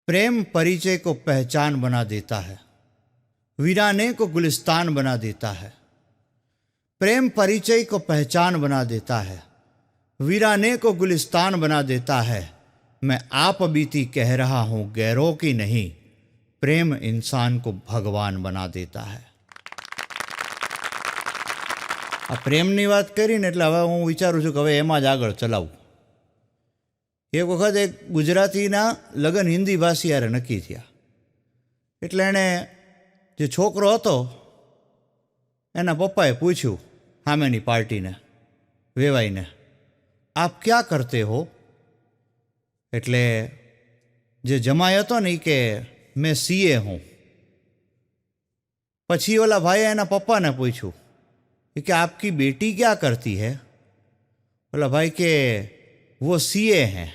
प्रेम परिचय को पहचान बना देता है, वीराने को गुलिस्तान बना देता है। प्रेम परिचय को पहचान बना देता है, वीराने को गुलिस्तान बना देता है। मैं आप बीती कह रहा हूं गैरों की नहीं, प्रेम इंसान को भगवान बना देता है। आ प्रेमनी વાત કરીને એટલે હવે હું વિચારું છું કે હવે એમાં જ આગળ ચલાવું. એક વખત એક ગુજરાતીના લગ્ન હિન્દી ભાષી યારે નક્કી થયા. એટલે એણે જે છોકરો હતો એના પપ્પાએ પૂછ્યું સામેની પાર્ટીને, વેવાઈને, આપ ક્યાં કરતે હો? એટલે જે જમાઈ હતો ને એ કે મેં સીએ હું. પછી ઓલા ભાઈએ એના પપ્પાને પૂછ્યું कि आपकी बेटी क्या करती है? बोला भाई के वो सीए हैं.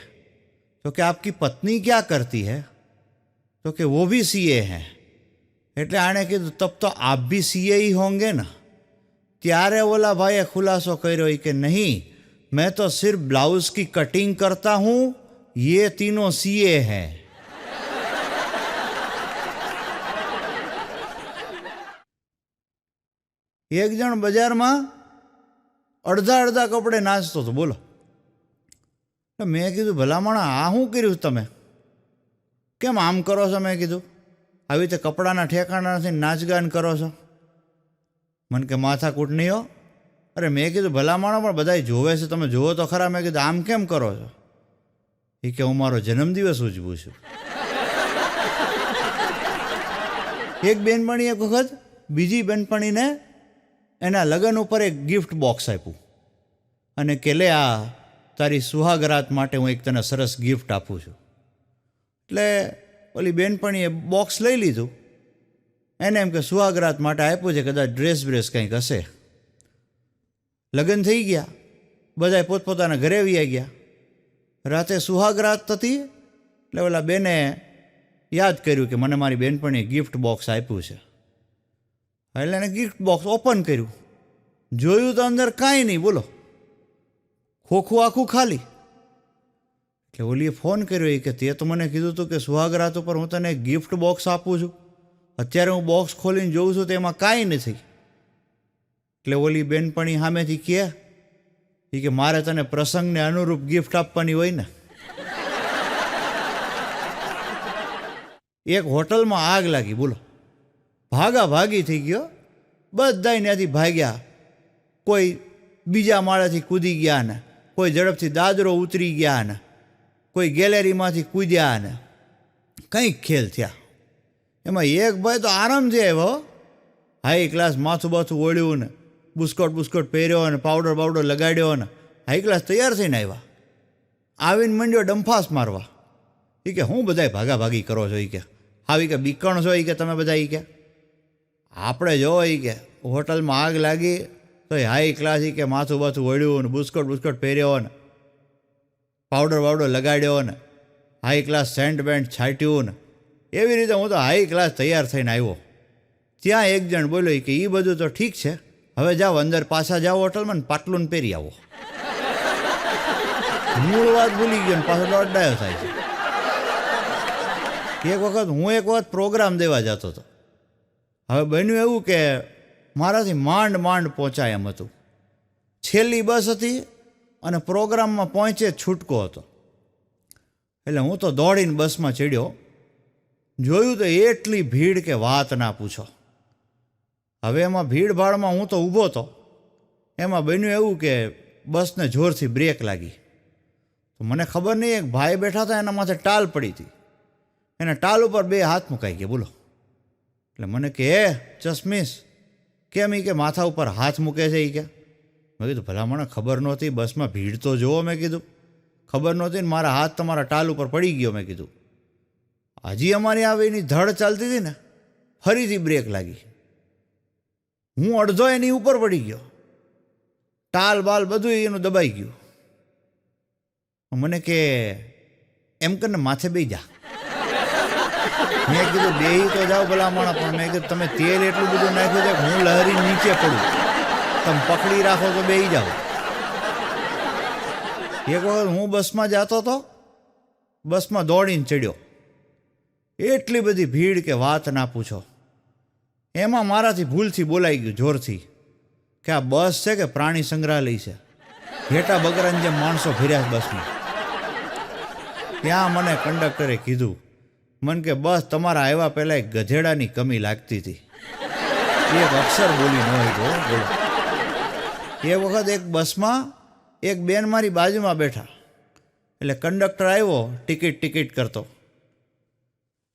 तो कि आपकी पत्नी क्या करती है? तो कि वो भी सीए हैं. એટલે આણે કીધું તબ તો આપ ભી સીએ ही होंगे ना. ત્યારે ઓલા ભાઈએ ખુલાસો કર્યો કે નહીં, मैं तो सिर्फ ब्लाउज की कटिंग करता हूँ, ये तीनों सीए हैं. એક જણ બજારમાં અડધા અડધા કપડે નાચતો હતો. બોલો, મેં કીધું ભલામણા આ શું કર્યું તમે? કેમ આમ કરો છો? મેં કીધું આવી રીતે કપડાના ઠેકાણા નથી, નાચગાન કરો છો. મને કે માથાકૂટ નહીં હો. અરે મેં કીધું ભલામણો પણ બધા જોવે છે, તમે જોવો તો ખરા. મેં કીધું આમ કેમ કરો છો? એ કે હું મારો જન્મદિવસ ઉજવું છું. એક બેનપણી એક વખત બીજી બેનપણીને એના લગ્ન ઉપર એક ગિફ્ટ બોક્સ આપ્યું અને કે લે આ તારી સુહાગરાત માટે હું એક તને સરસ ગિફ્ટ આપું છું. એટલે ઓલી બેનપણીએ બોક્સ લઈ લીધું. એને એમ કે સુહાગરાત માટે આપ્યું છે, કદાચ ડ્રેસ બ્રેસ કંઈક હશે. લગ્ન થઈ ગયા, બધાએ પોતપોતાના ઘરે આવી ગયા. રાતે સુહાગરાત હતી એટલે ઓલા બેને યાદ કર્યું કે મને મારી બેનપણીએ ગિફ્ટ બોક્સ આપ્યું છે. એટલે એને ગિફ્ટ બોક્સ ઓપન કર્યું, જોયું તો અંદર કાંઈ નહીં. બોલો, ખોખું આખું ખાલી. એટલે ઓલીએ ફોન કર્યો કે તે તો મને કીધું હતું કે સુહાગરાત ઉપર હું તને ગિફ્ટ બોક્સ આપું છું, અત્યારે હું બોક્સ ખોલીને જોઉં છું તો એમાં કાંઈ નથી. એટલે ઓલી બેનપણી સામેથી કહે કે મારે તને પ્રસંગને અનુરૂપ ગિફ્ટ આપવાની હોય ને. એક હોટલમાં આગ લાગી. બોલો, ભાગી થઈ ગયો. બધા ત્યાંથી ભાગ્યા. કોઈ બીજા માળેથી કૂદી ગયા ને, કોઈ ઝડપથી દાદરો ઉતરી ગયા ને, કોઈ ગેલેરીમાંથી કૂદ્યા ને, કંઈક ખેલ થયા. એમાં એક ભાઈ તો આરામથી આવ્યો, હાઈ ક્લાસ માથું બાથું ઓળ્યું ને, બુસ્કોટ પહેર્યો ને, પાવડર લગાડ્યો ને, હાઈ ક્લાસ તૈયાર થઈને આવ્યા. આવીને મંડ્યો ડંફાસ મારવા. એ કે હું બધાય ભાગાભાગી કરો છો? એ કે આવી કે બીકણ છો? એ કે તમે બધા? એ કે આપણે જો એ કે હોટલમાં આગ લાગી તો હાઈ ક્લાસ કે માથું બાથું વળ્યું ને, બુસ્કોટ પહેર્યો ને, પાવડર લગાડ્યો ને, હાઈ ક્લાસ સેન્ટ બેન્ટ છાંટ્યું ને, એવી રીતે હું તો હાઈ ક્લાસ તૈયાર થઈને આવ્યો. ત્યાં એક જણ બોલ્યો કે એ બધું તો ઠીક છે, હવે જાઓ અંદર પાછા જાઓ હોટલમાં ને પાટલું પહેરી આવો. મૂળ વાત ભૂલી ગયો ને પાછો દોડાયો થાય છે. એક વખત પ્રોગ્રામ દેવા જતો હતો. હવે બન્યું એવું કે મારાથી માંડ પહોંચાય એમ હતું. છેલ્લી બસ હતી અને પ્રોગ્રામમાં પહોંચે છૂટકો હતો. એટલે હું તો દોડીને બસમાં ચડ્યો. જોયું તો એટલી ભીડ કે વાત ના પૂછો. હવે એમાં ભીડભાડમાં હું તો ઊભો હતો. એમાં બન્યું એવું કે બસને જોરથી બ્રેક લાગી. તો મને ખબર નહીં, એક ભાઈ બેઠા હતા એના માથે ટાલ પડી હતી. એના ટાલ ઉપર બે હાથ મુકાઈ ગયા. બોલો, એટલે મને કે ચશ્મીશ કેમ? એ કે માથા ઉપર હાથ મૂકે છે. એ કે મેં કીધું ભલા મને ખબર નહોતી, બસમાં ભીડ તો જુઓ. મેં કીધું ખબર નહોતી ને મારા હાથ તમારા ટાલ ઉપર પડી ગયો. મેં કીધું હજી અમારી આવે એની ધડ ચાલતી હતી ને, ફરીથી બ્રેક લાગી. હું અડધો એની ઉપર પડી ગયો. ટાલ બાલ બધું એનું દબાઈ ગયું. મને કે એમ કરીને માથે બેસી જા. મેં કીધું બેહી તો જાઓ ભલામણા, પણ મેં કીધું તમે તેલ એટલું બધું નાખ્યું છે કે હું લહેરી નીચે પડું, તમે પકડી રાખો તો બેહી જાઓ. એક વખત હું બસમાં જતો હતો, બસમાં દોડીને ચડ્યો. એટલી બધી ભીડ કે વાત ના પૂછો. એમાં મારાથી ભૂલથી બોલાઈ ગયું જોરથી કે આ બસ છે કે પ્રાણી સંગ્રહાલય છે, ઘેટા બકરાની જેમ માણસો ફર્યા બસમાં. ત્યાં મને કંડક્ટરે કીધું, મને કે બસ તમારા આવ્યા પહેલાં એક ગધેડાની કમી લાગતી હતી. એક અક્ષર બોલી ન હોય ગયો બોલો. એ વખત એક બસમાં એક બેન મારી બાજુમાં બેઠા, એટલે કંડક્ટર આવ્યો ટિકિટ કરતો.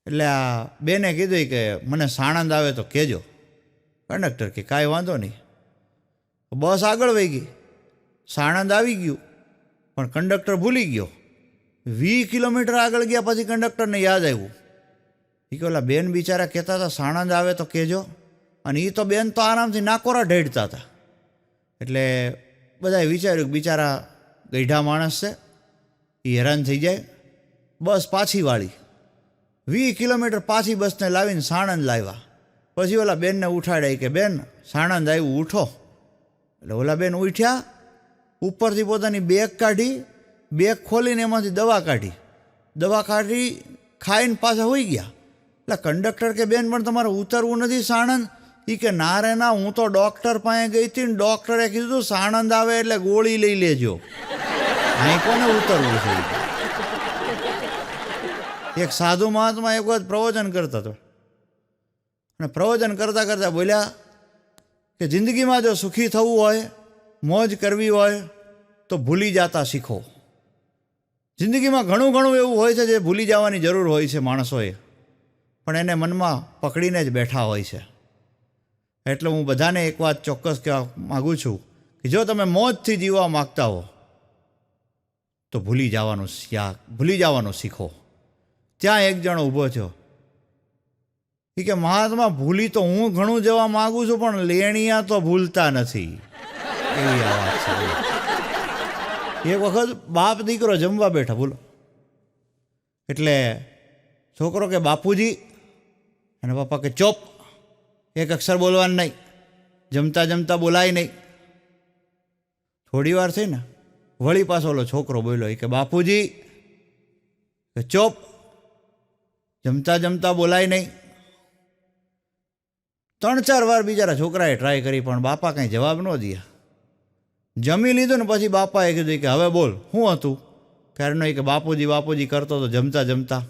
એટલે આ બેને કીધું કે મને સાણંદ આવે તો કહેજો. કંડક્ટર કે કાંઈ વાંધો નહીં. બસ આગળ વહી ગઈ, સાણંદ આવી ગયું, પણ કંડક્ટર ભૂલી ગયો. 20 કિલોમીટર આગળ ગયા પછી કંડક્ટરને યાદ આવ્યું. એ કે ઓલા બેન બિચારા કહેતા હતા સાણંદ આવે તો કહેજો, અને એ તો બેન તો આરામથી નાકોરા ઢેડતા હતા. એટલે બધાએ વિચાર્યું કે બિચારા ગઈઢા માણસ છે, એ હેરાન થઈ જાય. બસ પાછી વાળી 20 કિલોમીટર પાછી બસને લાવીને સાણંદ લાવ્યા. પછી ઓલા બેનને ઉઠાડ્યા કે બેન સાણંદ આવ્યું, ઉઠો. એટલે ઓલા બેન ઉઠ્યા, ઉપરથી પોતાની બેગ કાઢી, બેગ ખોલીને એમાંથી દવા કાઢી ખાઈને પાછા હોઈ ગયા. એટલે કંડક્ટર કે બેન પણ તમારે ઉતરવું નથી સાણંદ? એ કે ના રે ના, હું તો ડૉક્ટર પાસે ગઈ હતી ને ડૉક્ટરે કીધું સાણંદ આવે એટલે ગોળી લઈ લેજો, અહીં કોને ઉતરવું છે. એક સાધુ મહાત્મા એક વખત પ્રવચન કરતા હતો, અને પ્રવચન કરતાં બોલ્યા કે જિંદગીમાં જો સુખી થવું હોય, મોજ કરવી હોય તો ભૂલી જતા શીખો. જિંદગીમાં ઘણું એવું હોય છે જે ભૂલી જવાની જરૂર હોય છે માણસોએ, પણ એને મનમાં પકડીને જ બેઠા હોય છે. એટલે હું બધાને એક વાત ચોક્કસ કહેવા માગું છું કે જો તમે મોજથી જીવવા માગતા હો તો ભૂલી જવાનું શીખો. ત્યાં એક જણો ઊભો થયો, એ કે મહાત્મા ભૂલી તો હું ઘણું જવા માગું છું, પણ લેણિયા તો ભૂલતા નથી. એવી આ વાત છે. એક વખત બાપ દીકરો જમવા બેઠા, બોલો. એટલે છોકરો કે બાપુજી, અને પપ્પા કે ચોપ, એક અક્ષર બોલવાનું નહીં, જમતા બોલાય નહીં. થોડી વાર થઈ ને વળી પાછો ઓલો છોકરો બોલ્યો, કે બાપુજી કે ચોપ, જમતા બોલાય નહીં. 3-4 વાર બિચારા છોકરાએ ટ્રાય કરી, પણ બાપા કંઈ જવાબ ન દે. જમી લીધું ને પછી બાપાએ કીધું કે હવે બોલ, શું હતું? ક્યારનો કે બાપુજી કરતો તો જમતા.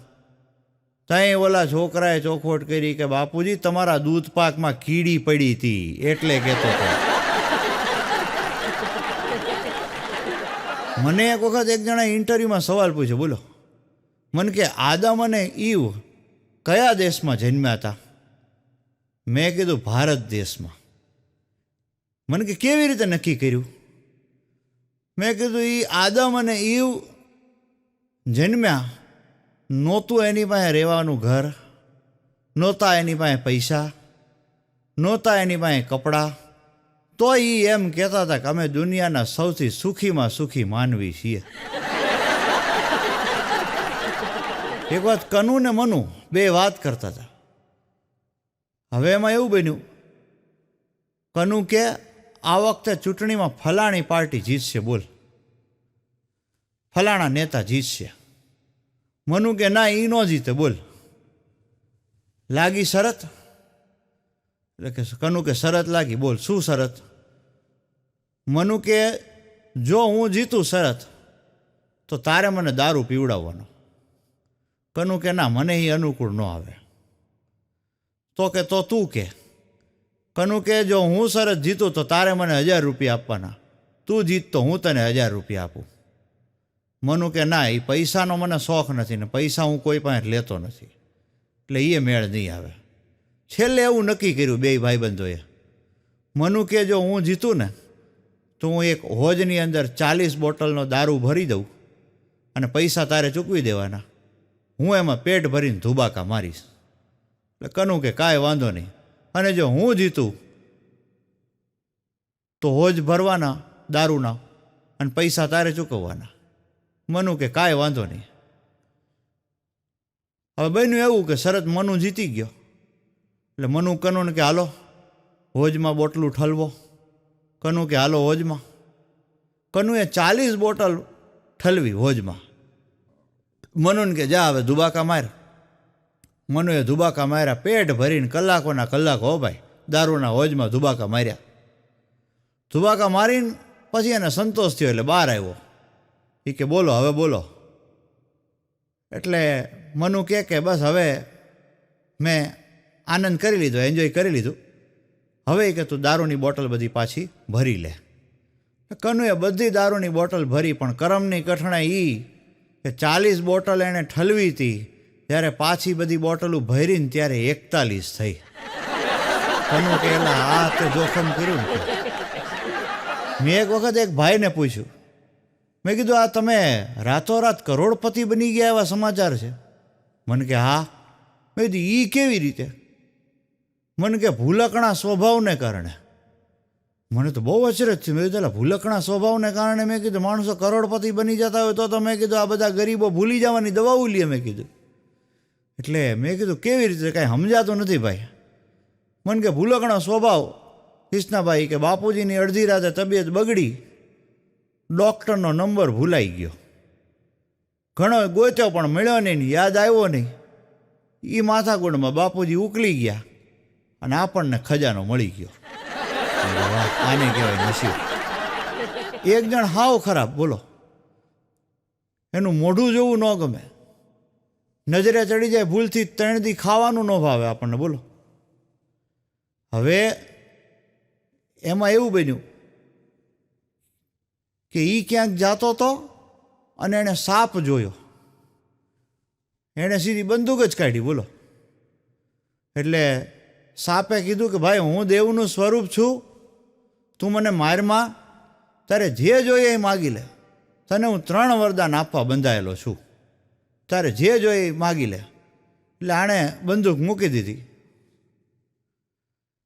ત્યાં ઓલા છોકરાએ ચોખવટ કરી કે બાપુજી તમારા દૂધ પાકમાં કીડી પડી હતી એટલે કહેતો હતો. મને એક વખત એક જણા ઇન્ટરવ્યુમાં સવાલ પૂછ્યો, બોલો. મને કે આદમ અને ઈવ કયા દેશમાં જન્મ્યા હતા? મેં કીધું ભારત દેશમાં. મને કે કેવી રીતે નક્કી કર્યું? મેં કીધું એ આદમ અને ઈવ જન્મ્યા, નહોતું એની પાસે રહેવાનું ઘર, નહોતા એની પાસે પૈસા, નહોતા એની પાસે કપડાં, તો એ એમ કહેતા હતા કે અમે દુનિયાના સૌથી સુખીમાં સુખી માનવી છીએ. એક વાત કનુ ને મનુ બે વાત કરતા હતા. હવે એમાં એવું બન્યું, કનુ કે આ વખતે ચૂંટણીમાં ફલાણી પાર્ટી જીતશે, બોલ, ફલાણા નેતા જીતશે. મનુ કે ના, એ ન જીતે, બોલ. લાગી શરત? એટલે કે કનુ કે શરત લાગી, બોલ શું શરત? મનુ કે જો હું જીતું શરત તો તારે મને દારૂ પીવડાવવાનો. કનુ કે ના, મને એ અનુકૂળ ન આવે. તો કે તો તું કે. કનુ કે જો હું શરત જીતું તો તારે મને 1000 રૂપિયા આપવાના, તું જીત તો હું તને 1000 રૂપિયા આપું. મનુ કે ના, એ પૈસાનો મને શોખ નથી ને પૈસા હું કોઈ પાસે લેતો નથી, એટલે એ મેળ નહીં આવે. છેલ્લે એવું નક્કી કર્યું બે ભાઈબંધોએ. મનુ કે જો હું જીતું ને તો હું એક હોજની અંદર 40 બોટલનો દારૂ ભરી દઉં અને પૈસા તારે ચૂકવી દેવાના, હું એમાં પેટ ભરીને ધુબાકા મારીશ. એટલે કનુ કે કાંઈ વાંધો નહીં, અને જો હું જીતું તો હોજ ભરવાના દારૂના અને પૈસા તારે ચૂકવવાના. મનુ કે કાંઈ વાંધો નહીં. હવે બન્યું એવું કે શરત મનુ જીતી ગયો, એટલે મનુ કનુને કે હાલો હોજમાં બોટલું ઠલવો. કનુ કે હાલો હોજમાં. કનુએ 40 બોટલ ઠલવી હોજમાં. મનુને કે જા હવે ધુબાકા માર. મનુએ ધુબાકા માર્યા, પેટ ભરીને કલાકોના કલાકો. હો ભાઈ, દારૂના હોજમાં ધુબાકા માર્યા. ધુબાકા મારીને પછી એને સંતોષ થયો એટલે બહાર આવ્યો. એ કે બોલો, હવે બોલો. એટલે મનુ કે બસ હવે મેં આનંદ કરી લીધો, એન્જોય કરી લીધું. હવે કે તું દારૂની બોટલ બધી પાછી ભરી લે. કનુએ બધી દારૂની બોટલ ભરી, પણ કરમની કઠણાઈ એ કે 40 બોટલ એણે ઠલવી હતી. જ્યારે પાછી બધી બોટલો ભરીને ત્યારે 41 થઈ. કનુ કે આ તે જોખમ કર્યું ને. મેં એક વખત એક ભાઈને પૂછ્યું, મેં કીધું આ તમે રાતોરાત કરોડપતિ બની ગયા એવા સમાચાર છે? મને કે હા. મેં કીધું એ કેવી રીતે? મને કે ભૂલકણા સ્વભાવને કારણે. મને તો બહુ અચરજ થયું. મેં કીધું ભૂલકણા સ્વભાવને કારણે? મેં કીધું માણસો કરોડપતિ બની જતા હોય તો મેં કીધું આ બધા ગરીબો ભૂલી જવાની દવાઓ લે. મેં કીધું એટલે મેં કીધું કેવી રીતે? કાંઈ સમજાતું નથી ભાઈ. મને કે ભૂલકણા સ્વભાવ કૃષ્ણાભાઈ કે બાપુજીની અડધી રાતે તબિયત બગડી, ડૉક્ટરનો નંબર ભૂલાઈ ગયો. ઘણો ગોત્યો પણ મળ્યો નહીં, યાદ આવ્યો નહીં. એ માથાકૂટમાં બાપુજી ઉકલી ગયા અને આપણને ખજાનો મળી ગયો. આને કહેવાય નસીબ. એક જણ હાવ ખરાબ, બોલો, એનું મોઢું જોવું ન ગમે, નજરે ચડી જાય ભૂલથી 3 દી ખાવાનું ન ભાવે આપણને, બોલો. હવે એમાં એવું બન્યું કે એ ક્યાંક જાતો હતો અને એણે સાપ જોયો. એણે સીધી બંદૂક જ કાઢી, બોલો. એટલે સાપે કીધું કે ભાઈ હું દેવનું સ્વરૂપ છું, તું મને મારમાં, તારે જે જોઈએ એ માગી લે, તને હું 3 વરદાન આપવા બંધાયેલો છું, તારે જે જોઈએ એ માગી લે. એટલે આણે બંદૂક મૂકી દીધી.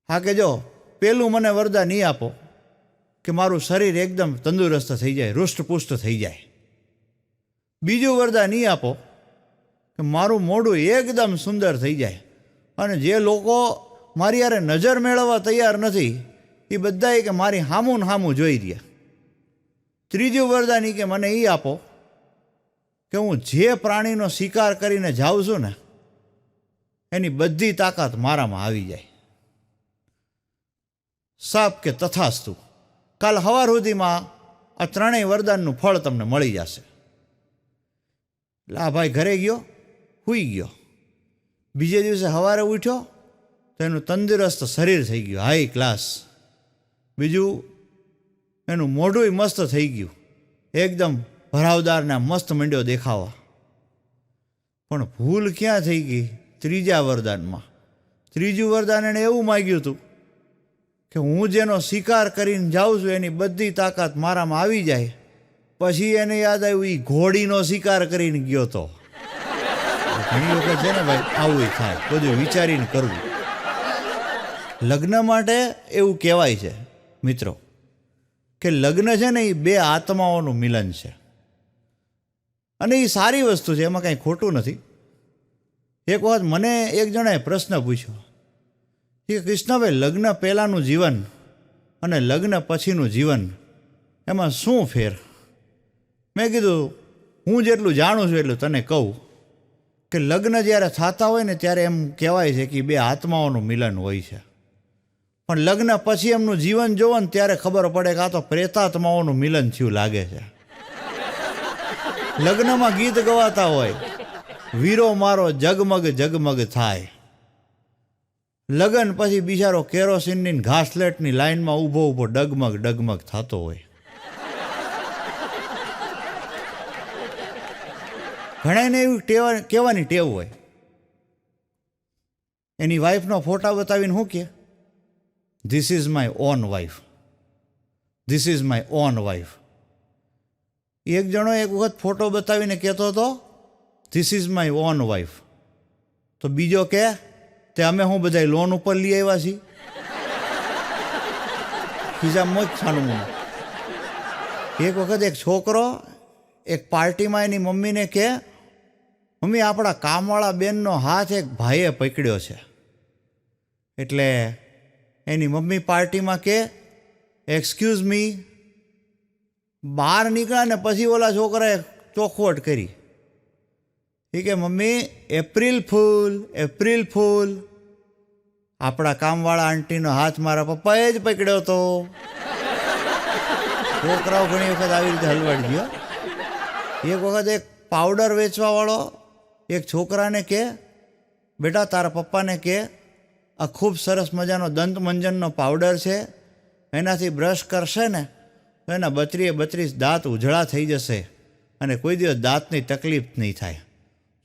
હા કે જો પેલું મને વરદાન એ આપો કે મારું શરીર એકદમ તંદુરસ્ત થઈ જાય, હૃષ્ટપુષ્ટ થઈ જાય. બીજું વરદાન એ આપો કે મારું મોઢું એકદમ સુંદર થઈ જાય અને જે લોકો મારી યારે નજર મેળવવા તૈયાર નથી એ બધાએ કે મારી હામું ને હામું જોઈ રહ્યા. ત્રીજું વરદાન એ કે મને એ આપો કે હું જે પ્રાણીનો શિકાર કરીને જાઉં છું ને એની બધી તાકાત મારામાં આવી જાય. સાપ કે તથાસ્તુ, કાલ સવાર સુધીમાં આ 3 વરદાનનું ફળ તમને મળી જશે. એટલે આ ભાઈ ઘરે ગયો, સૂઈ ગયો. બીજે દિવસે સવારે ઉઠ્યો તો એનું તંદુરસ્ત શરીર થઈ ગયું, હાઈ ક્લાસ. બીજું એનું મોઢું મસ્ત થઈ ગયું, એકદમ ભરાવદારને મસ્ત મંડ્યો દેખાવા. પણ ભૂલ ક્યાં થઈ ગઈ? ત્રીજા વરદાનમાં. ત્રીજું વરદાન એણે એવું માગ્યું હતું કે હું જેનો શિકાર કરીને જાઉં છું એની બધી તાકાત મારામાં આવી જાય. પછી એને યાદ આવ્યું એ ઘોડીનો શિકાર કરીને ગયો હતો. ઘણી વખત છે ને ભાઈ આવું થાય, બધું વિચારીને કરવું. લગ્ન માટે એવું કહેવાય છે મિત્રો કે લગ્ન છે ને એ 2 આત્માઓનું મિલન છે અને એ સારી વસ્તુ છે, એમાં કાંઈ ખોટું નથી. એક વખત મને એક જણાએ પ્રશ્ન પૂછ્યો કે કૃષ્ણભાઈ, લગ્ન પહેલાંનું જીવન અને લગ્ન પછીનું જીવન એમાં શું ફેર? મેં કીધું હું જેટલું જાણું છું એટલું તને કહું કે લગ્ન જ્યારે થતા હોય ને ત્યારે એમ કહેવાય છે કે 2 આત્માઓનું મિલન હોય છે, પણ લગ્ન પછી એમનું જીવન જોવો ને ત્યારે ખબર પડે કે આ તો પ્રેતાત્માઓનું મિલન થયું લાગે છે. લગ્નમાં ગીત ગવાતા હોય, વીરો મારો જગમગ જગમગ થાય. લગ્ન પછી બિચારો કેરોસીનની ઘાસલેટની લાઈનમાં ઊભો ઊભો ડગમગ ડગમગ થતો હોય. ઘણાને એવી કહેવાની ટેવ હોય, એની વાઈફનો ફોટા બતાવીને શું કહે? This is my own wife, this is my own wife. એક જણો એક વખત ફોટો બતાવીને કહેતો હતો this is my own wife, તો બીજો કહે તે અમે હું બધા લોન ઉપર લઈ આવ્યા છીએ. ખિસ્સામાં જ છાનું. એક વખત એક છોકરો એક પાર્ટીમાં એની મમ્મીને કહે, મમ્મી આપણા કામવાળા બેનનો હાથ એક ભાઈએ પકડ્યો છે. એટલે એની મમ્મી પાર્ટીમાં કહે, એક્સક્યુઝ મી. બહાર નીકળ્યા ને પછી ઓલા છોકરાએ ચોખવટ કરી, એ કે mummy April fool April fool. આપણા કામવાળા આંટીનો હાથ મારા પપ્પાએ જ પકડ્યો હતો. છોકરાઓ ઘણી વખત આવી રીતે હલવાડી ગયો. એક વખત એક પાવડર વેચવાવાળો એક છોકરાને કહે, બેટા તારા પપ્પાને કહે આ ખૂબ સરસ મજાનો દંતમંજનનો પાવડર છે, એનાથી બ્રશ કરશે ને તો એના 32 દાંત ઉજળા થઈ જશે અને કોઈ દિવસ દાંતની તકલીફ નહીં થાય.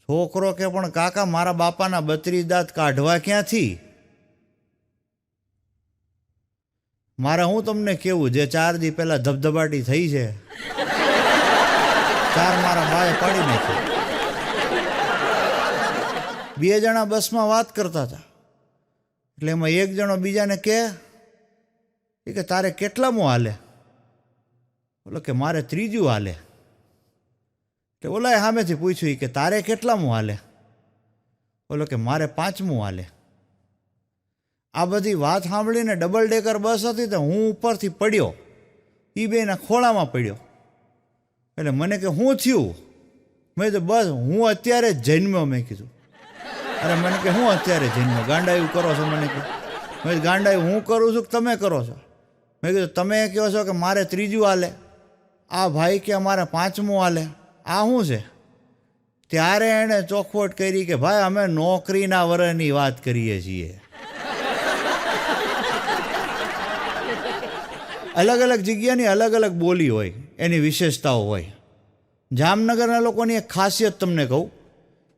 છોકરો કે પણ કાકા મારા બાપાના 32 દાંત કાઢવા ક્યાંથી? મારે હું તમને કેવું, જે 4 દી પહેલાં ધબધબાટી થઈ છે, 4 મારા ભાઈએ પાડી નાખી. 2 જણા બસમાં વાત કરતા હતા એટલે એમાં એક જણો બીજાને કહે કે તારે કેટલામું હાલે? બોલો કે મારે 3જું હાલે. એટલે ઓલાએ સામેથી પૂછ્યું કે તારે કેટલામું હાલે? બોલો કે મારે 5મું હાલે. આ બધી વાત સાંભળીને ડબલ ડેકર બસ હતી તો હું ઉપરથી પડ્યો, એ બેના ખોળામાં પડ્યો. એટલે મને કે શું થયું? મેં તો બસ હું અત્યારે જ જન્મ્યો. મેં કીધું અરે મને કે હું અત્યારે જન્મ્યો? ગાંડાયું કરો છો? મને કે મેં ગાંડાયું હું કરું છું કે તમે કરો છો? મેં કીધું તમે કહો છો કે મારે 3જું હાલે, આ ભાઈ કે અમારે 5મું હાલે, આ શું છે? ત્યારે એણે ચોખવટ કરી કે ભાઈ અમે નોકરીના વરની વાત કરીએ છીએ. અલગ અલગ જગ્યાની અલગ અલગ બોલી હોય, એની વિશેષતાઓ હોય. જામનગરના લોકોની એક ખાસિયત તમને કહું,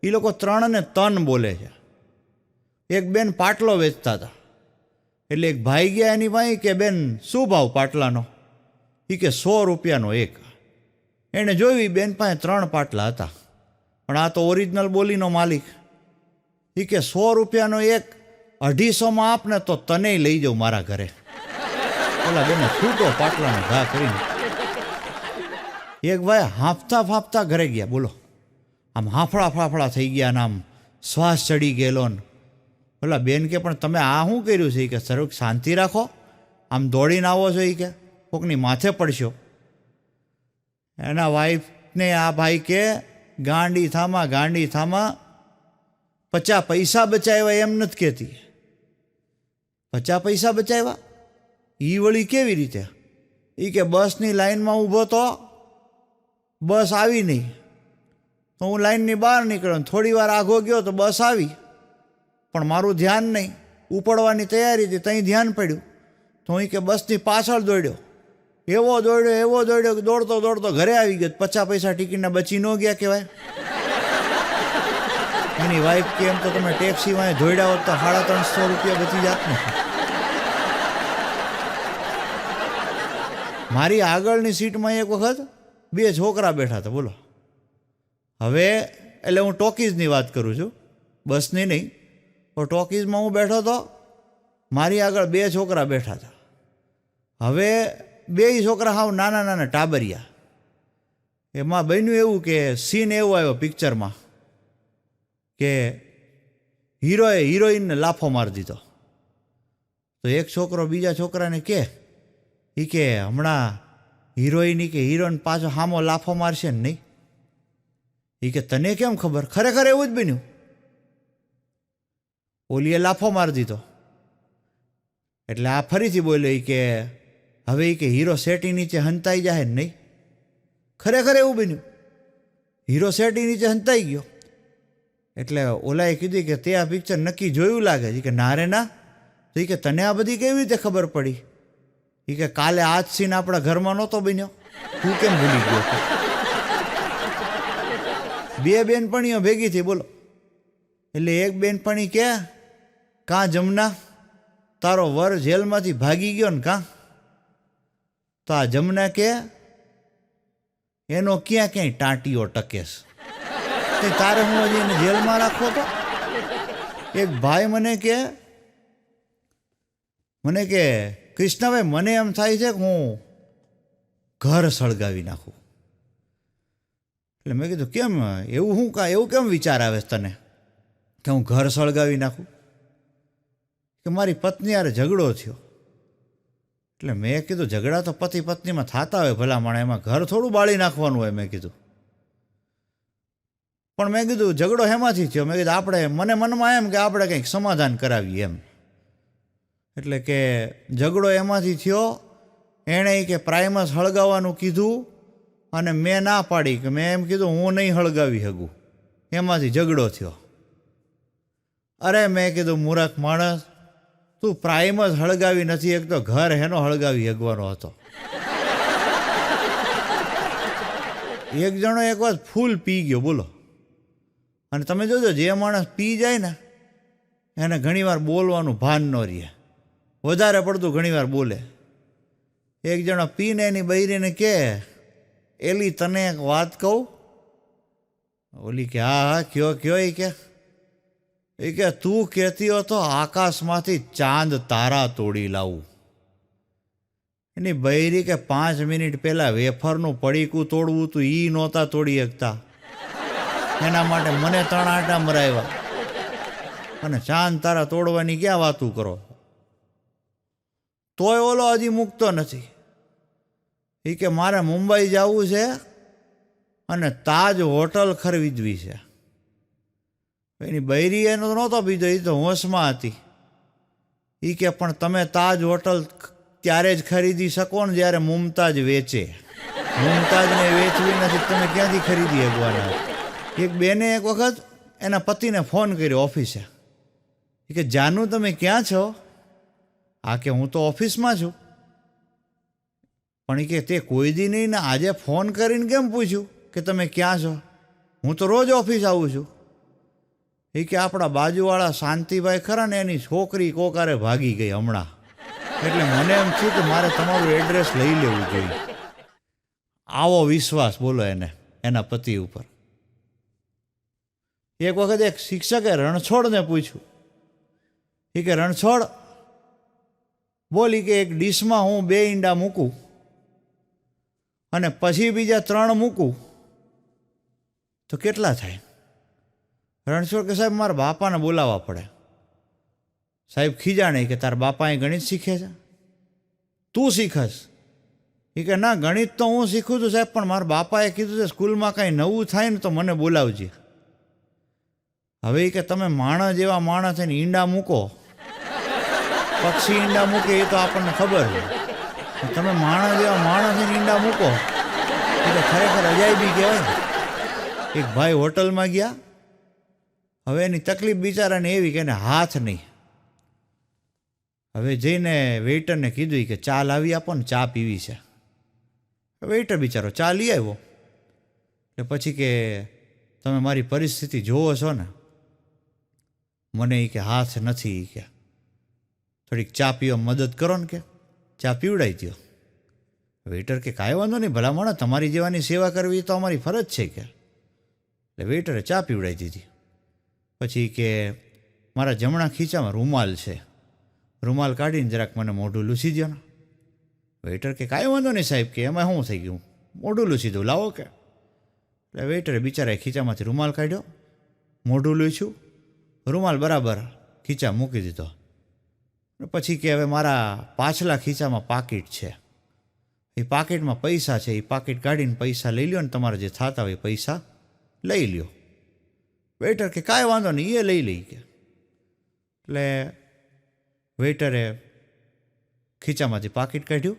એ લોકો 3 અને 3 બોલે છે. એક બેન પાટલો વેચતા હતા એટલે એક ભાઈ ગયા એની પાસે કે બેન શું ભાવ પાટલાનો? એ કે 100 રૂપિયાનો એક. એણે જોયું એ બેન પાસે 3 પાટલા હતા, પણ આ તો ઓરિજિનલ બોલીનો માલિક. એ કે 100 રૂપિયાનો એક 250માં આપને તો તને લઈ જાઉં મારા ઘરે. પેલા બેને છૂટો પાટલાનો ઘા કરીને એક ભાઈ હાંફતા ફાંફતા ઘરે ગયા. બોલો આમ હાંફળા ફાફડા થઈ ગયા ને આમ શ્વાસ ચડી ગયેલો ને. પેલા બેન કે પણ તમે આ શું કર્યું છે? કે સર શાંતિ રાખો, આમ દોડીને આવો છો એ કે કોકની માથે પડશો. એના વાઈફને આ ભાઈ કે ગાંડી થામા 50 પૈસા બચાવ્યા એમ નથી કહેતી. 50 પૈસા બચાવ્યા એ વળી કેવી રીતે? એ કે બસની લાઈનમાં ઊભો તો બસ આવી નહીં તો હું લાઈનની બહાર નીકળ્યો, થોડી વાર આઘો ગયો તો બસ આવી, પણ મારું ધ્યાન નહીં, ઉપડવાની તૈયારી હતી, ત્યાં ધ્યાન પડ્યું તો હું કે બસની પાછળ દોડ્યો, એવો દોડ્યો કે દોડતો દોડતો ઘરે આવી ગયો. 50 પૈસા ટિકિટના બચી ન ગયા કહેવાય. એની વાઈફ કે એમ તો તમે ટેક્સીમાં દોડ્યા હોત તો 350 રૂપિયા બચી જાત ને. મારી આગળની સીટમાં એક વખત 2 છોકરા બેઠા હતા. બોલો હવે એટલે હું ટોકીઝની વાત કરું છું, બસની નહીં. તો ટોકીઝમાં હું બેઠો હતો, મારી આગળ 2 છોકરા બેઠા હતા. હવે 2 છોકરા હાવ નાના નાના ટાબરિયા. એમાં બન્યું એવું કે સીન એવો આવ્યો પિક્ચરમાં કે હીરોએ હિરોઈનને લાફો મારી દીધો. તો એક છોકરો બીજા છોકરાને કે હમણાં હિરોઈન કે હિરોઈન પાછો હામો લાફો મારશે ને નહીં? એ કે તને કેમ ખબર? ખરેખર એવું જ બન્યું. ઓલીએ લાફો મારી દીધો એટલે આ ફરીથી બોલ્યો કે હવે કે હીરો સેટી નીચે હંતાઈ જાય ને નહીં? ખરેખર એવું બન્યું. હીરો સેટી નીચે હંતાઈ ગયો. એટલે ઓલાએ કીધું કે તે આ પિક્ચર નક્કી જોયું લાગે છે. કે ના રે ના. તો કે તને આ બધી કેવી રીતે ખબર પડી? એ કે કાલે આ જ સીન આપણા ઘરમાં નહોતો બન્યો, તું કેમ ભૂલી ગયો? 2 બેનપણીઓ ભેગી થઈ. બોલો એટલે એક બેનપણી કે કાં જમના તારો વર જેલમાંથી ભાગી ગયો ને કાં? તો આ જમના કે એનો ક્યાંય ટાંટીઓ ટકેશ, તારે હું હજી એને જેલમાં રાખવો તો? એક ભાઈ મને કે કૃષ્ણભાઈ મને એમ થાય છે કે હું ઘર સળગાવી નાખું. એટલે મેં કીધું કેમ એવું કેમ વિચાર આવે તને કે હું ઘર સળગાવી નાખું? કે મારી પત્ની યારે ઝઘડો થયો. એટલે મેં કીધું ઝઘડા તો પતિ પત્નીમાં થતા હોય ભલા માણે, એમાં ઘર થોડું બાળી નાખવાનું હોય. મેં કીધું પણ મેં કીધું ઝઘડો હેમાંથી થયો? મેં કીધું આપણે મને મનમાં એમ કે આપણે કંઈક સમાધાન કરાવીએ એમ. એટલે કે ઝઘડો એમાંથી થયો, એણે કે પ્રાઇમસ હળગાવવાનું કીધું અને મેં ના પાડી કે મેં એમ કીધું હું નહીં હળગાવી શકું, એમાંથી ઝઘડો થયો. અરે મેં કીધું મૂર્ખ માણસ, તું પ્રાઇમસ હળગાવી નથી એક તો ઘર હેનો હળગાવી શકવાનો હતો. એક જણો એક વાત ફૂલ પી ગયો બોલો. અને તમે જોજો જે માણસ પી જાય ને એને ઘણીવાર બોલવાનું ભાન ન રહે, વધારે પડતું ઘણીવાર બોલે. એક જણો પીને એની બૈરીને કહે, એલી તને એક વાત કહું? ઓલી કે હા હા કયો કયો. એ કે તું કહેતી હો તો આકાશમાંથી ચાંદ તારા તોડી લાવું. એની બૈરી કે 5 મિનિટ પહેલાં વેફરનું પડીકું તોડવું તું એ નહોતા તોડી શકતા, એના માટે મને 3 આંટા મરાવ્યા અને ચાંદ તારા તોડવાની ક્યાં વાતું કરો? તોય ઓલો હજી મૂકતો નથી. એ કે મારે મુંબઈ જવું છે અને તાજ હોટલ ખરીદવી છે. એની બૈરી એનો નહોતો પીધો, એ તો હોશમાં હતી. એ કે પણ તમે તાજ હોટલ ત્યારે જ ખરીદી શકો ને જ્યારે મુમતાજ વેચે. મુમતાજને વેચવી નથી, તમે ક્યાંથી ખરીદી શકવાના? એક બેને એક વખત એના પતિને ફોન કર્યો ઓફિસે. એ કે જાનુ તમે ક્યાં છો? આ કે હું તો ઓફિસમાં છું. પણ એ કે તે કોઈ દી નહીં ને આજે ફોન કરીને કેમ પૂછ્યું કે તમે ક્યાં છો? હું તો રોજ ઓફિસ આવું છું. એ કે આપણા બાજુવાળા શાંતિભાઈ ખરા ને એની છોકરી કોકારે ભાગી ગઈ હમણાં, એટલે મને એમ થયું કે મારે તમારું એડ્રેસ લઈ લેવું જોઈએ. આવો વિશ્વાસ બોલો એને એના પતિ ઉપર. એક વખત એક શિક્ષકે રણછોડને પૂછ્યું. એ કે રણછોડ બોલી કે એક ડીશમાં હું 2 ઈંડા મૂકું અને પછી બીજા 3 મૂકું તો કેટલા થાય? રણછોડ કે સાહેબ મારા બાપાને બોલાવવા પડે. સાહેબ ખીજાણે કે તારા બાપા અહીં ગણિત શીખે છે, તું શીખસ? એ કે ના ગણિત તો હું શીખું છું સાહેબ, પણ મારા બાપાએ કીધું છે સ્કૂલમાં કાંઈ નવું થાય ને તો મને બોલાવજે. હવે એ કે તમે માણસ જેવા માણસ થઈને ઈંડા મૂકો, પક્ષી ઈંડા મૂકે એ તો આપણને ખબર છે. તમે માણસ જેવા માણસ થઈને ઈંડા મૂકો એ તો ખરેખર અજાયબી કહેવાય ને. એક ભાઈ હોટલમાં ગયા. હવે એની તકલીફ બિચારાને એવી કે એને હાથ નહીં. હવે જઈને વેઇટરને કીધું કે ચા લાવી આપો ને, ચા પીવી છે. વેઇટર બિચારો ચા લઈ આવ્યો. એટલે પછી કે તમે મારી પરિસ્થિતિ જોવો છો ને, મને એ કે હાથ નથી, કે થોડીક ચા પીવા મદદ કરો ને, કે ચા પીવડાવી દો. વેઇટર કે કાંઈ વાંધો નહીં ભલામણ, તમારી જેવાની સેવા કરવી તો અમારી ફરજ છે કે. એટલે વેઇટરે ચા પીવડાવી દીધી. પછી કે મારા જમણા ખીચામાં રૂમાલ છે, રૂમાલ કાઢીને જરાક મને મોઢું લૂછી દો ને. વેઇટર કે કાંઈ વાંધો નહીં સાહેબ, કે એમાં શું થઈ ગયું, મોઢું લૂછી દઉં લાવો કે. એટલે વેઇટરે બિચારાએ ખીચામાંથી રૂમાલ કાઢ્યો, મોઢું લૂછ્યું, રૂમાલ બરાબર ખીચા મૂકી દીધો. પછી કે હવે મારા પાછલા ખીચામાં પાકીટ છે, એ પાકીટમાં પૈસા છે, એ પાકીટ કાઢીને પૈસા લઈ લ્યો ને તમારે જે થતા હોય પૈસા લઈ લ્યો. વેઇટર કે કાંઈ વાંધો નહીં એ લઈ લઈ કે. એટલે વેઇટરે ખીચામાંથી પાકીટ કાઢ્યું,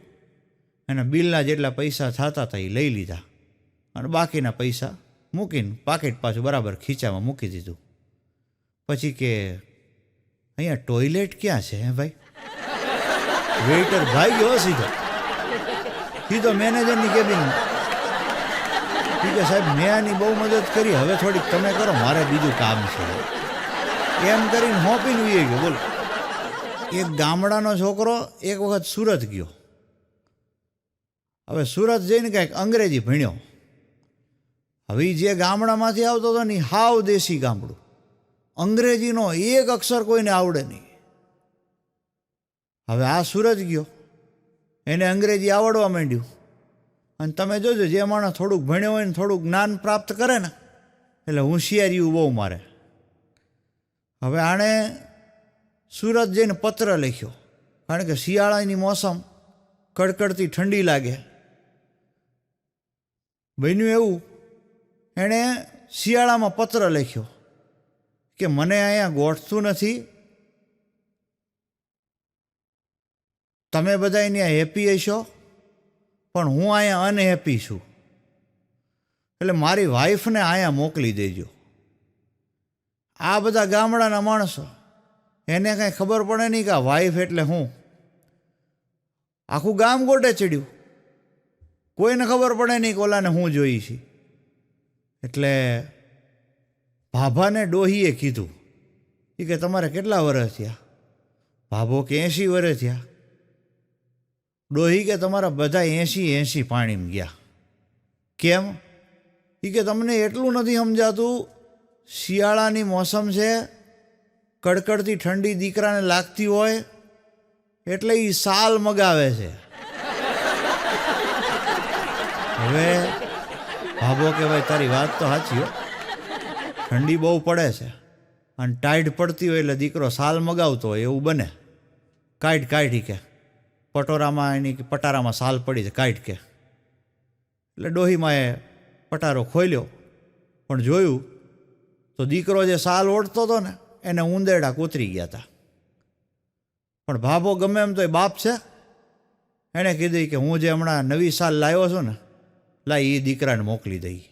એના બિલના જેટલા પૈસા થતા હતા એ લઈ લીધા અને બાકીના પૈસા મૂકીને પાકીટ પાછું બરાબર ખીચામાં મૂકી દીધું. પછી કે અહીંયા ટોયલેટ ક્યાં છે હે ભાઈ? વેઇટર ભાઈ ગયો સીધો મેનેજરની કેબિનમાં. ઠીક છે સાહેબ, મેં આની બહુ મદદ કરી, હવે થોડીક તમે કરો, મારે બીજું કામ છે. એમ કરીને હોપીને ઉઈ ગયો. બોલો, એક ગામડાનો છોકરો એક વખત સુરત ગયો. હવે સુરત જઈને કાંઈક અંગ્રેજી ભણ્યો. હવે જે ગામડામાંથી આવતો હતો ને હાવ દેશી ગામડું, અંગ્રેજીનો એક અક્ષર કોઈને આવડે નહીં. હવે આ સુરત ગયો, એને અંગ્રેજી આવડવા માંડ્યું. અને તમે જોજો જે માણસ થોડુંક ભણ્યો હોય ને થોડુંક જ્ઞાન પ્રાપ્ત કરે ને એટલે હોશિયારીયું બહુ મારે. હવે આણે સુરત જઈને પત્ર લખ્યો, કારણ કે શિયાળાની મોસમ, કડકડતી ઠંડી લાગે. બન્યું એવું, એણે શિયાળામાં પત્ર લખ્યો કે મને અહીંયા ગોઠતું નથી, તમે બધા અહીંયા હેપી હશો, પણ હું અહીંયા અનહેપી છું, એટલે મારી વાઈફને અહીંયા મોકલી દેજો. આ બધા ગામડાના માણસો, એને કાંઈ ખબર પડે નહીં કે આ વાઈફ એટલે હું. આખું ગામ ગોટે ચડ્યું, કોઈને ખબર પડે નહીં કે ઓલાને હું જોઈ છે. એટલે ભાભાને ડોહીએ કીધું એ કે તમારે કેટલા વર્ષ થયા? ભાભો કે 80 વર્ષ થયા. ડોહી કે તમારા બધા 80 પાણીમાં ગયા. કેમ? એ કે તમને એટલું નથી સમજાતું, શિયાળાની મોસમ છે, કડકડતી ઠંડી દીકરાને લાગતી હોય એટલે એ સાલ મગાવે છે. હવે ભાભો કે ભાઈ તારી વાત તો સાચી હો, ઠંડી બહુ પડે છે અને ટાઈટ પડતી હોય એટલે દીકરો સાલ મગાવતો હોય એવું બને. કાઢી કે પટોરામાં એની પટારામાં સાલ પડી છે, કાઢ કે. એટલે ડોહીમાં એ પટારો ખોલ્યો, પણ જોયું તો દીકરો જે સાલ ઓઢતો હતો ને એને ઉંદેડા કોતરી ગયા હતા. પણ ભાભો ગમે એમ તો એ બાપ છે, એણે કીધું કે હું જે હમણાં નવી સાલ લાવ્યો છું ને, લાઈ એ દીકરાને મોકલી દઈ,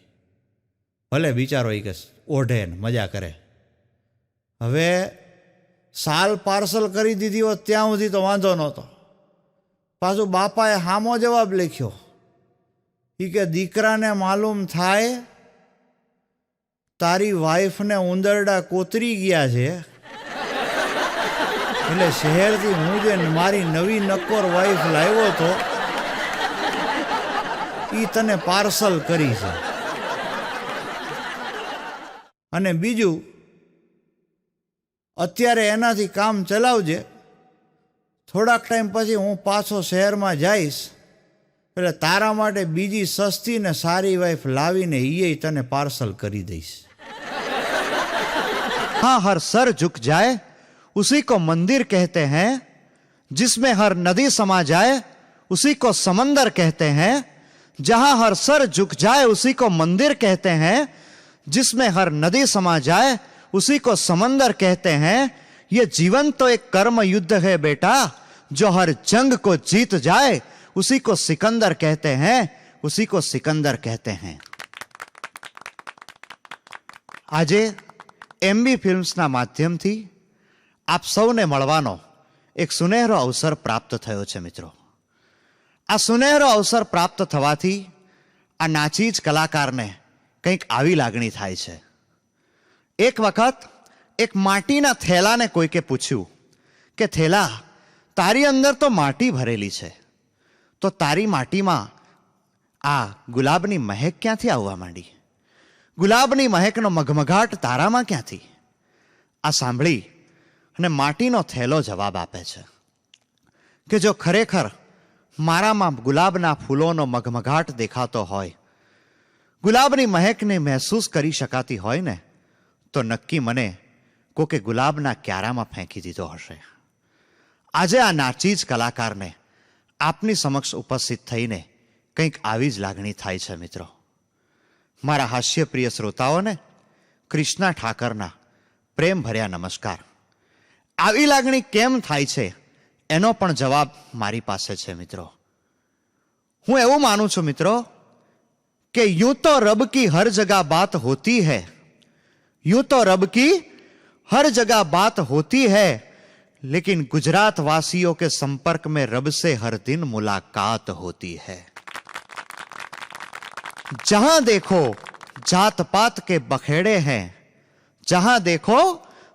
ભલે બિચારો એ કે ઓઢે ને મજા કરે. હવે સાલ પાર્સલ કરી દીધી હોત ત્યાં સુધી તો વાંધો નહોતો. પાછું બાપાએ હામો જવાબ લખ્યો એ કે દીકરાને માલુમ થાય તારી વાઈફને ઉંદરડા કોતરી ગયા છે, એટલે શહેરથી હું જે મારી નવી નક્કોર વાઈફ લાવ્યો હતો એ તને પાર્સલ કરી છે. અને બીજું, અત્યારે એનાથી કામ ચલાવજે, થોડાક ટાઈમ પછી હું પાછો શહેરમાં જઈશ એટલે તારા માટે બીજી સસ્તી ને સારી વાઈફ લાવીને એ તને પાર્સલ કરી દઈશ. हाँ, हर सर झुक जाए उसी को मंदिर कहते हैं, जिसमें हर नदी समा जाए उसी को समंदर कहते हैं, जहां हर सर झुक जाए उसी को मंदिर कहते हैं, जिसमें हर नदी समा जाए उसी को समंदर कहते हैं. ये जीवन तो एक कर्म युद्ध है बेटा, जो हर जंग को जीत जाए उसी को सिकंदर कहते हैं, उसी को सिकंदर कहते हैं. આજે એમબી ફિલ્મ્સના માધ્યમથી આપ સૌને મળવાનો એક સુનહેરો અવસર પ્રાપ્ત થયો છે મિત્રો. આ સુનહેરો અવસર પ્રાપ્ત થવાથી આ નાચીજ કલાકારને કંઈક આવી લાગણી થાય છે. એક વખત એક માટીના થેલાને કોઈકે પૂછ્યું કે થેલા, તારી અંદર તો માટી ભરેલી છે, તો તારી માટીમાં આ ગુલાબની મહેક ક્યાંથી આવવા માંડી? ગુલાબની મહેકનો મઘમઘાટ તારામાં ક્યાંથી? આ સાંભળી અને માટીનો થેલો જવાબ આપે છે કે જો ખરેખર મારામાં ગુલાબના ફૂલોનો મઘમઘાટ દેખાતો હોય, ગુલાબની મહેકને મહેસૂસ કરી શકાતી હોય ને, તો નક્કી મને કોકે ગુલાબના ક્યારામાં ફેંકી દીધો હશે. આજે આ નાચીજ કલાકારને આપની સમક્ષ ઉપસ્થિત થઈને કંઈક આવી જ લાગણી થાય છે મિત્રો. મારા હાસ્યપ્રિય શ્રોતાઓને કૃષ્ણા ઠાકરના પ્રેમ ભર્યા નમસ્કાર. આવી લાગણી કેમ થાય છે એનો પણ જવાબ મારી પાસે છે મિત્રો. હું એવું માનું છું મિત્રો કે यूं तो रब की हर जगह बात होती है, यूं तो रब की हर जगह बात होती है, लेकिन गुजरात वासियों के संपर्क में रब से हर दिन मुलाकात होती है. जहां देखो जात पात के बखेड़े हैं, जहां देखो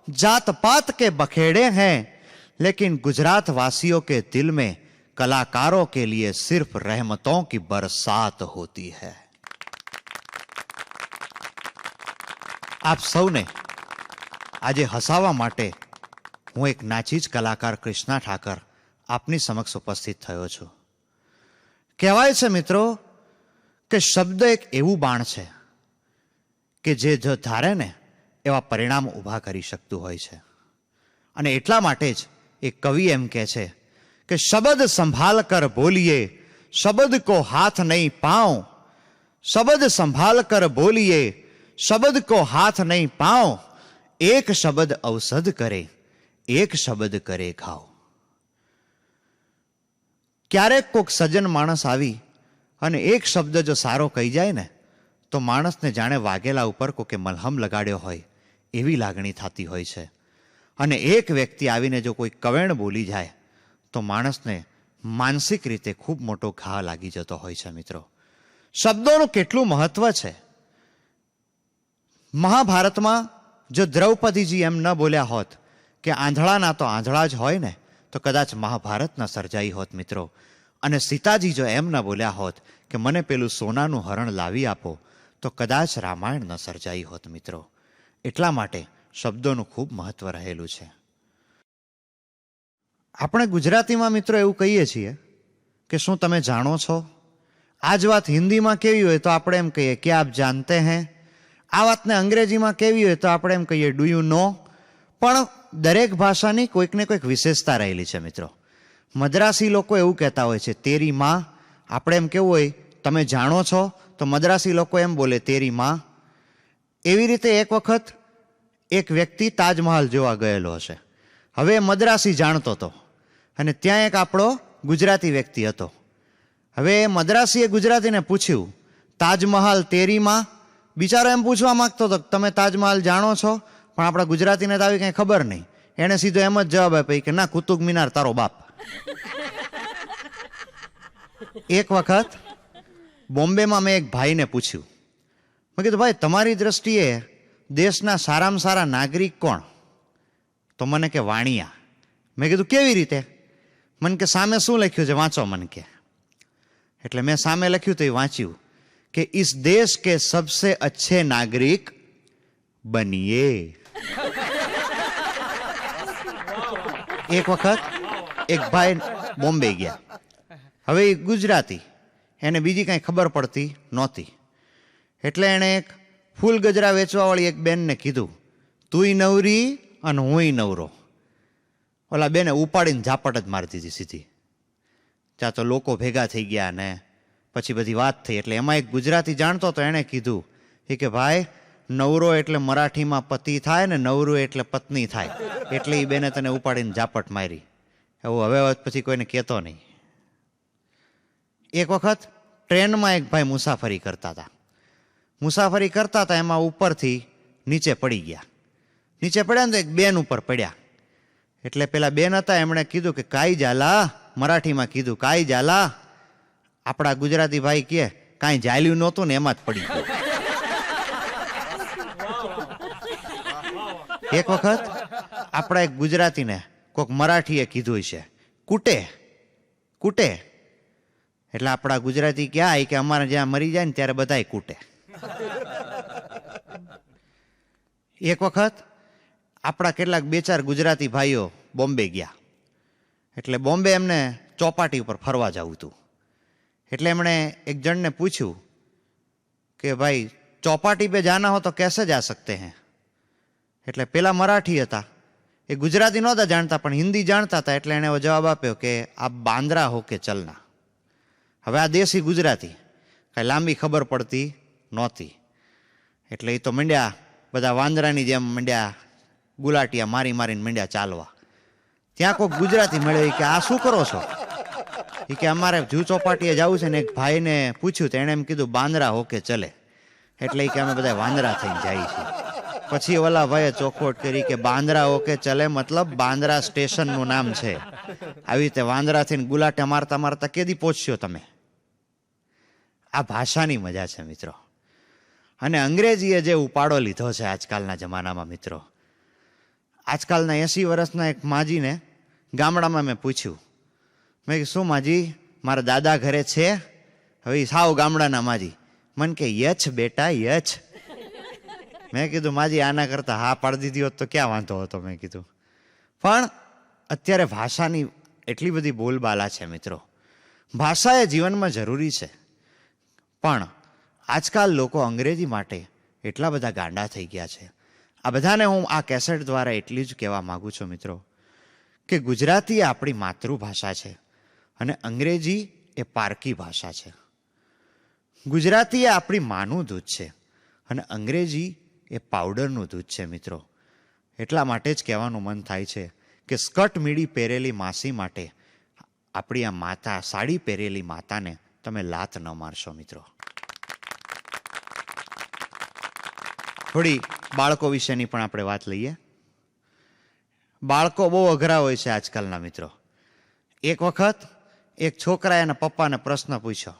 जात पात के बखेड़े हैं, लेकिन गुजरात वासियों के दिल में कलाकारों के लिए सिर्फ रहमतों की बरसात होती है. આપ સૌને આજે હસાવવા માટે હું એક નાચીજ કલાકાર કૃષ્ણા ઠાકર આપની સમક્ષ ઉપસ્થિત થયો છું. કહેવાય છે મિત્રો કે શબ્દ એક એવું બાણ છે કે જે જો ધારે ને એવા પરિણામ ઊભા કરી શકતું હોય છે. અને એટલા માટે જ એક કવિ એમ કહે છે કે શબ્દ સંભાળ કર બોલીએ, શબ્દ કો હાથ નહીં પાઉં, શબ્દ સંભાળ કર બોલીએ, શબ્દ કો હાથ નહીં પાઓ, એક શબ્દ ઔષધ કરે, એક શબ્દ કરે ઘાવ. ક્યારેક કોઈક સજ્જન માણસ આવી અને એક શબ્દ જો સારો કહી જાય ને તો માણસને જાણે વાગેલા ઉપર કોકે મલહમ લગાડ્યો હોય એવી લાગણી થતી હોય છે. અને એક વ્યક્તિ આવીને જો કોઈ કવેણ બોલી જાય તો માણસને માનસિક રીતે ખૂબ મોટો ઘા લાગી જતો હોય છે. મિત્રો, શબ્દોનું કેટલું મહત્વ છે. મહાભારતમાં જો દ્રૌપદીજી એમ ન બોલ્યા હોત કે આંધળાના તો આંધળા જ હોય ને તો કદાચ મહાભારત ન સર્જાઈ હોત. મિત્રો, અને સીતાજી જો એમ ન બોલ્યા હોત કે મને પેલું સોનાનું હરણ લાવી આપો તો કદાચ રામાયણ ન સર્જાઈ હોત. મિત્રો, એટલા માટે શબ્દોનું ખૂબ મહત્વ રહેલું છે. આપણે ગુજરાતીમાં મિત્રો એવું કહીએ છીએ કે શું તમે જાણો છો? આ જ વાત હિન્દીમાં કેવી હોય તો આપણે એમ કહીએ કે આપ જાનતે હૈ. આ વાતને અંગ્રેજીમાં કેવી હોય તો આપણે એમ કહીએ ડુ યુ નો. પણ દરેક ભાષાની કોઈક ને કોઈક વિશેષતા રહેલી છે. મિત્રો, મદ્રાસી લોકો એવું કહેતા હોય છે તેરી માં. આપણે એમ કેવું હોય તમે જાણો છો તો મદ્રાસી લોકો એમ બોલે તેરી માં. એવી રીતે એક વખત એક વ્યક્તિ તાજમહાલ જોવા ગયેલો હશે. હવે મદ્રાસી જાણતો હતો અને ત્યાં એક આપણો ગુજરાતી વ્યક્તિ હતો. હવે મદ્રાસીએ ગુજરાતીને પૂછ્યું તાજમહાલ તેરી માં. બિચારો એમ પૂછવા માંગતો હતો તમે તાજમહાલ જાણો છો? પણ આપણા ગુજરાતીને તો આવી કંઈ ખબર નહીં. એણે સીધો એમ જ જવાબ આપ્યો કે ના, કુતુબ મિનાર તારો બાપ. એક વખત બોમ્બેમાં મેં એક ભાઈને પૂછ્યું, મેં કીધું ભાઈ તમારી દ્રષ્ટિએ દેશના સારામાં સારા નાગરિક કોણ? તો મને કે વાણિયા. મેં કીધું કેવી રીતે? મને કે સામે શું લખ્યું છે વાંચો મને કે. એટલે મેં સામે લખ્યું તો એ વાંચ્યું કે ઇસ દેશ કે સબસે અચ્છે નાગરિક બનીએ. એક વખત એક ભાઈ બોમ્બે ગયા. હવે એ ગુજરાતી, એને બીજી કાંઈ ખબર પડતી નહોતી. એટલે એણે એક ફૂલ ગજરા વેચવાવાળી એક બેનને કીધું તુંય નવરી અને હુંય નવરો. ઓલા બેને ઉપાડીને ઝાપટ જ મારી દીધી સીધી. ત્યાં તો લોકો ભેગા થઈ ગયા ને પછી બધી વાત થઈ. એટલે એમાં એક ગુજરાતી જાણતો તો એણે કીધું એ કે ભાઈ નવરો એટલે મરાઠીમાં પતિ થાય ને નવરું એટલે પત્ની થાય, એટલે એ બેને તને ઉપાડીને ઝાપટ મારી. એવું હવે પછી કોઈને કહેતો નહીં. એક વખત ટ્રેનમાં એક ભાઈ મુસાફરી કરતા હતા. મુસાફરી કરતા હતા એમાં ઉપરથી નીચે પડી ગયા. નીચે પડ્યા ને તો એક બેન ઉપર પડ્યા. એટલે પેલા બેન હતા એમણે કીધું કે કાંઈ ઝાલા, મરાઠીમાં કીધું કાંઈ ઝાલા. આપણા ગુજરાતી ભાઈ કહે કાંઈ ઝાલ્યું નહોતું ને એમાં જ પડી ગયું. એક વખત આપણા એક ગુજરાતીને કોઈક મરાઠીએ કીધું છે કૂટે કૂટે. એટલે આપણા ગુજરાતી ક્યાં કે અમારે જ્યાં મરી જાય ને ત્યારે બધાય કૂટે. એક વખત આપણા કેટલાક બે ચાર ગુજરાતી ભાઈઓ બોમ્બે ગયા. એટલે બોમ્બે એમને ચોપાટી ઉપર ફરવા જવું હતું. એટલે એમણે એક જણને પૂછ્યું કે ભાઈ ચોપાટી પે જાના હો તો कैसे जा सकते हैं? એટલે પેલા મરાઠી હતા, એ ગુજરાતી નહોતા જાણતા પણ હિન્દી જાણતા હતા. એટલે એણે જવાબ આપ્યો કે આપ બાંદ્રા હો કે ચલના. હવે આ દેશી ગુજરાતી કાંઈ લાંબી ખબર પડતી નહોતી. એટલે એ તો મંડ્યા બધા વાંદરાની જેમ મંડ્યા ગુલાટિયા મારી મારીને મંડ્યા ચાલવા. ત્યાં કોઈક ગુજરાતી મળ્યો કે આ શું કરો છો? એ કે અમારે જૂ ચોપાટીએ જવું છે ને એક ભાઈને પૂછ્યું તો એણે એમ કીધું બાંદ્રા હો કે ચલે. એટલે એ કે અમે બધા વાંદરા થઈને જાય છીએ. પછી ઓલા ભાઈએ ચોખવટ કરી કે બાંદ્રા હો કે ચલે મતલબ બાંદ્રા સ્ટેશનનું નામ છે. આવી રીતે વાંદરા થઈને ગુલાટા મારતા મારતા કેદી પહોંચ્યો તમે? આ ભાષાની મજા છે મિત્રો. અને અંગ્રેજીએ જે ઉપાડો લીધો છે આજકાલના જમાનામાં મિત્રો. આજકાલના 80 વર્ષના એક માજીને ગામડામાં મેં પૂછ્યું, મેં કીધું શું માજી મારા દાદા ઘરે છે? હવે સાવ ગામડાના માજી. મને કે યછ બેટા યછ. મેં કીધું માજી આના કરતા હા પાડી દીધી હોત તો ક્યાં વાંધો હતો. મેં કીધું પણ અત્યારે ભાષાની એટલી બધી બોલબાલા છે મિત્રો. ભાષા એ જીવનમાં જરૂરી છે પણ આજકાલ લોકો અંગ્રેજી માટે એટલા બધા ગાંડા થઈ ગયા છે. આ બધાને હું આ કેસેટ દ્વારા એટલી જ કહેવા માગું છું મિત્રો કે ગુજરાતી એ આપણી માતૃભાષા છે અને અંગ્રેજી એ પારકી ભાષા છે. ગુજરાતી એ આપણી માનું દૂધ છે અને અંગ્રેજી એ પાવડરનું દૂધ છે મિત્રો. એટલા માટે જ કહેવાનું મન થાય છે કે સ્કર્ટ મીડી પહેરેલી માસી માટે આપણી આ માતા, સાડી પહેરેલી માતાને તમે લાત ન મારશો મિત્રો. થોડી બાળકો વિશેની પણ આપણે વાત લઈએ. બાળકો બહુ અઘરા હોય છે આજકાલના મિત્રો. એક વખત એક છોકરાએ એના પપ્પાને પ્રશ્ન પૂછ્યો.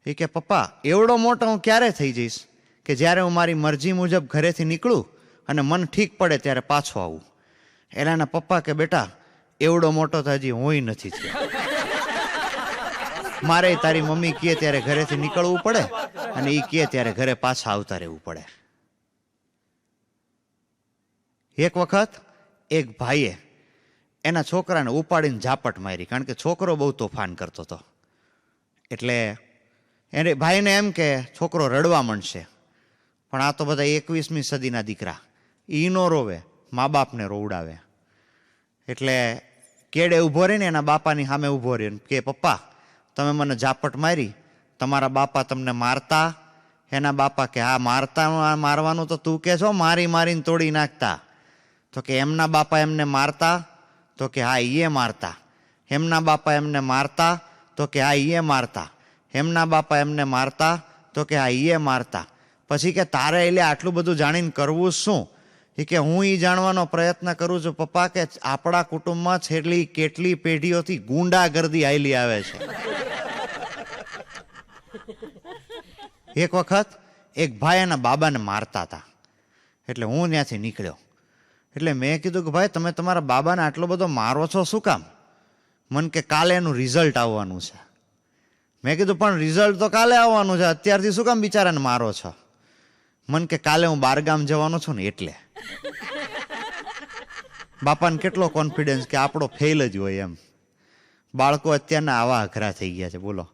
એ કે પપ્પા, એવડો મોટો હું ક્યારે થઈ જઈશ કે જ્યારે હું મારી મરજી મુજબ ઘરેથી નીકળું અને મન ઠીક પડે ત્યારે પાછો આવું? એના પપ્પા કે બેટા, એવડો મોટો તો હજી હું નથી થયો. મારે તારી મમ્મી કહે ત્યારે ઘરેથી નીકળવું પડે અને એ કહે ત્યારે ઘરે પાછા આવતા રહેવું પડે. એક વખત એક ભાઈએ એના છોકરાને ઉપાડીને ઝાપટ મારી, કારણ કે છોકરો બહુ તોફાન કરતો હતો. એટલે એને ભાઈને એમ કે છોકરો રડવા માંડશે, પણ આ તો બધા 21મી સદીના દીકરા, ઈ નો રોવે, મા બાપને રોવડાવે. એટલે કેડે ઊભો રહીને એના બાપાની સામે ઊભો રહ્યો કે પપ્પા, તમે મને ઝાપટ મારી, તમારા બાપા તમને મારતા? એના બાપા કે હા મારતા, મારવાનું તો તું કે છો, મારી મારીને તોડી નાખતા. તો કે એમના બાપા એમને મારતા? તો કે હા એ મારતા. એમના બાપા એમને મારતા? તો કે હા એ મારતા. એમના બાપા એમને મારતા? તો કે હા એ મારતા. પછી કે તારે એટલે આટલું બધું જાણીને કરવું શું? એ કે હું એ જાણવાનો પ્રયત્ન કરું છું પપ્પા કે આપણા કુટુંબમાં છેલ્લી કેટલી પેઢીઓથી ગુંડાગર્દી આયલી આવે છે. એક વખત એક ભાઈ એના બાબાને મારતા હતા. એટલે હું ત્યાંથી નીકળ્યો. એટલે મેં કીધું કે ભાઈ તમે તમારા બાબાને આટલો બધો મારો છો શું કામ? મન કે કાલે એનું રિઝલ્ટ આવવાનું છે. મેં કીધું પણ રિઝલ્ટ તો કાલે આવવાનું છે, અત્યારથી શું કામ બિચારાને મારો છો? મન કે કાલે હું બારગામ જવાનો છું ને એટલે. બાપાને કેટલો કોન્ફિડન્સ કે આપણો ફેલ જ હોય એમ. બાળકો અત્યારના આવા અઘરા થઈ ગયા છે બોલો.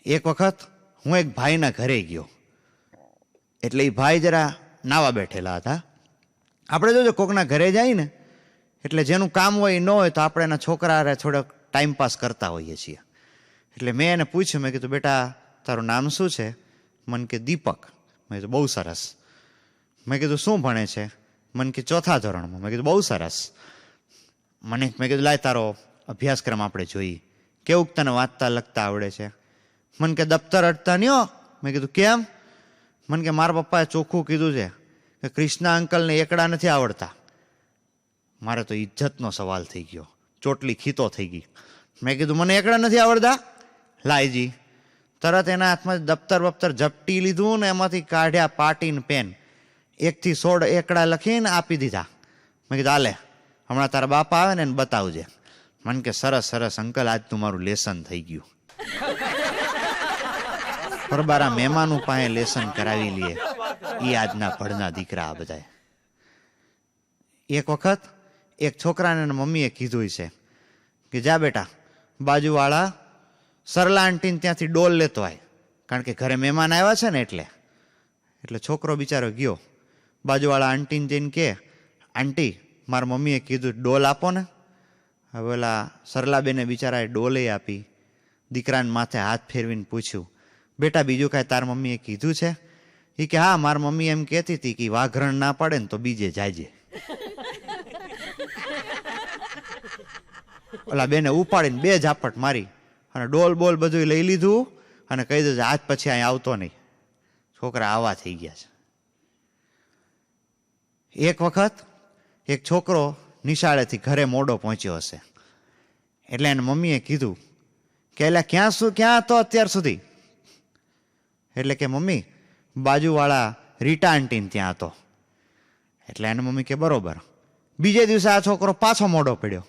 એક વખત હું એક ભાઈના ઘરે ગયો. એટલે એ ભાઈ જરા નાવા બેઠેલા હતા. આપણે જોજો કોકના ઘરે જાય ને એટલે જેનું કામ હોય એ ન હોય તો આપણે એના છોકરા થોડોક ટાઈમપાસ કરતા હોઈએ છીએ. એટલે મેં એને પૂછ્યું, મેં કીધું બેટા તારું નામ શું છે? મન કે દીપક. મેં કીધું બહુ સરસ. મેં કીધું શું ભણે છે? મન કે 4થા ધોરણમાં. મેં કીધું બહુ સરસ. મેં કીધું લાય તારો અભ્યાસક્રમ આપણે જોઈએ, કેવું તને વાંચતા લખતા આવડે છે? મન કે દફતર અડતા નહીં હો. મેં કીધું કેમ? મન કે મારા પપ્પાએ ચોખ્ખું કીધું છે કે કૃષ્ણા અંકલને એકડા નથી આવડતા. મારે તો ઇજ્જતનો સવાલ થઈ ગયો, ચોટલી ખીતો થઈ ગઈ. મેં કીધું મને એકડા નથી આવડતા? લાયજી. તરત એના હાથમાં દફતર બફતર ઝપટી લીધું ને એમાંથી કાઢ્યા પાટીન પેન, 1 થી 16 એકડા લખીને આપી દીધા. મેં કીધું હાલે હમણાં તારા બાપા આવે ને એને બતાવજે. મને કે સરસ સરસ અંકલ, આજ તું મારું લેસન થઈ ગયું. પરબારા મહેમાનું પાસે લેસન કરાવી લઈએ, એ આજના ભણના દીકરા આ બધા. એક વખત એક છોકરાને એના મમ્મીએ કીધું છે કે જા બેટા બાજુવાળા સરલા આંટીને ત્યાંથી ડોલ લેતો આય, કારણ કે ઘરે મહેમાન આવ્યા છે ને એટલે છોકરો બિચારો ગયો. બાજુવાળા આંટીને જઈને કે આંટી મારા મમ્મીએ કીધું ડોલ આપો ને. હવે ઓલા સરલાબેને બિચારાએ ડોલે આપી. દીકરાને માથે હાથ ફેરવીને પૂછ્યું, બેટા બીજું કાંઈ તાર મમ્મીએ કીધું છે? એ કે હા મારી મમ્મી એમ કહેતી હતી કે વાઘરણ ના પડે ને તો બીજે જાયજે. ઓલા બેને ઉપાડીને 2 ઝાપટ મારી અને ડોલ બોલ બધું લઈ લીધું અને કહી દીધું આજ પછી અહીં આવતો નહીં. છોકરા આવા થઈ ગયા છે. એક વખત એક છોકરો નિશાળેથી ઘરે મોડો પહોંચ્યો હશે. એટલે એને મમ્મીએ કીધું કે એટલે ક્યાં હતો અત્યાર સુધી? એટલે કે મમ્મી બાજુવાળા રીટા આંટીને ત્યાં હતો. એટલે એને મમ્મી કે બરોબર. બીજે દિવસે આ છોકરો પાછો મોડો પડ્યો.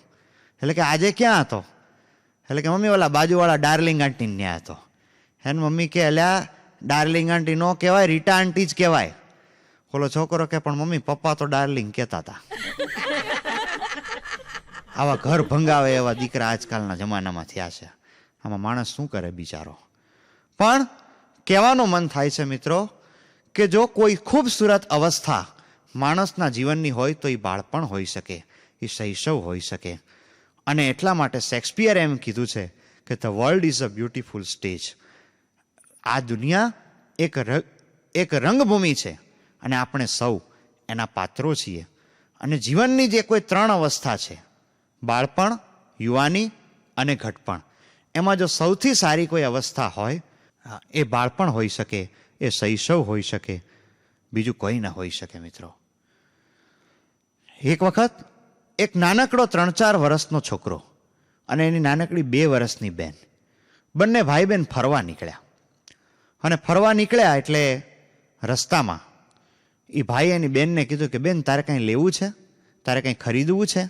એટલે કે આજે ક્યાં હતો? એટલે કે મમ્મી ઓલા બાજુવાળા ડાર્લિંગ આંટીને ત્યાં હતો. એને મમ્મી કે અલ્યા ડાર્લિંગ આંટી નો કહેવાય, રીટા આંટી જ કહેવાય. ઓલો છોકરો કે પણ મમ્મી પપ્પા તો ડાર્લિંગ કહેતા હતા. આવા ઘર ભંગાવે એવા દીકરા આજકાલના જમાનામાં થયા છે. આમાં માણસ શું કરે બિચારો? પણ કહેવાનું મન થાય છે મિત્રો કે જો કોઈ ખૂબસૂરત અવસ્થા માણસના જીવનની હોય તો એ બાળપણ હોઈ શકે, એ શૈશવ હોઈ શકે. અને એટલા માટે શેક્સપિયરે એમ કીધું છે કે the world is a beautiful stage. આ દુનિયા એક એક રંગભૂમિ છે અને આપણે સૌ એના પાત્રો છીએ. અને જીવનની જે કોઈ 3 અવસ્થા છે, બાળપણ, યુવાની અને ઘટપણ, એમાં જો સૌથી સારી કોઈ અવસ્થા હોય એ બાળપણ હોઈ શકે, એ શૈશવ હોઈ શકે, બીજું કોઈ ના હોઈ શકે. મિત્રો, એક વખત એક નાનકડો 3-4 વર્ષનો છોકરો અને એની નાનકડી 2 વર્ષની બેન, બંને ભાઈ બહેન ફરવા નીકળ્યા. અને ફરવા નીકળ્યા એટલે રસ્તામાં એ ભાઈ એની બેનને કીધું કે બેન, તારે કંઈ લેવું છે, તારે કંઈ ખરીદવું છે?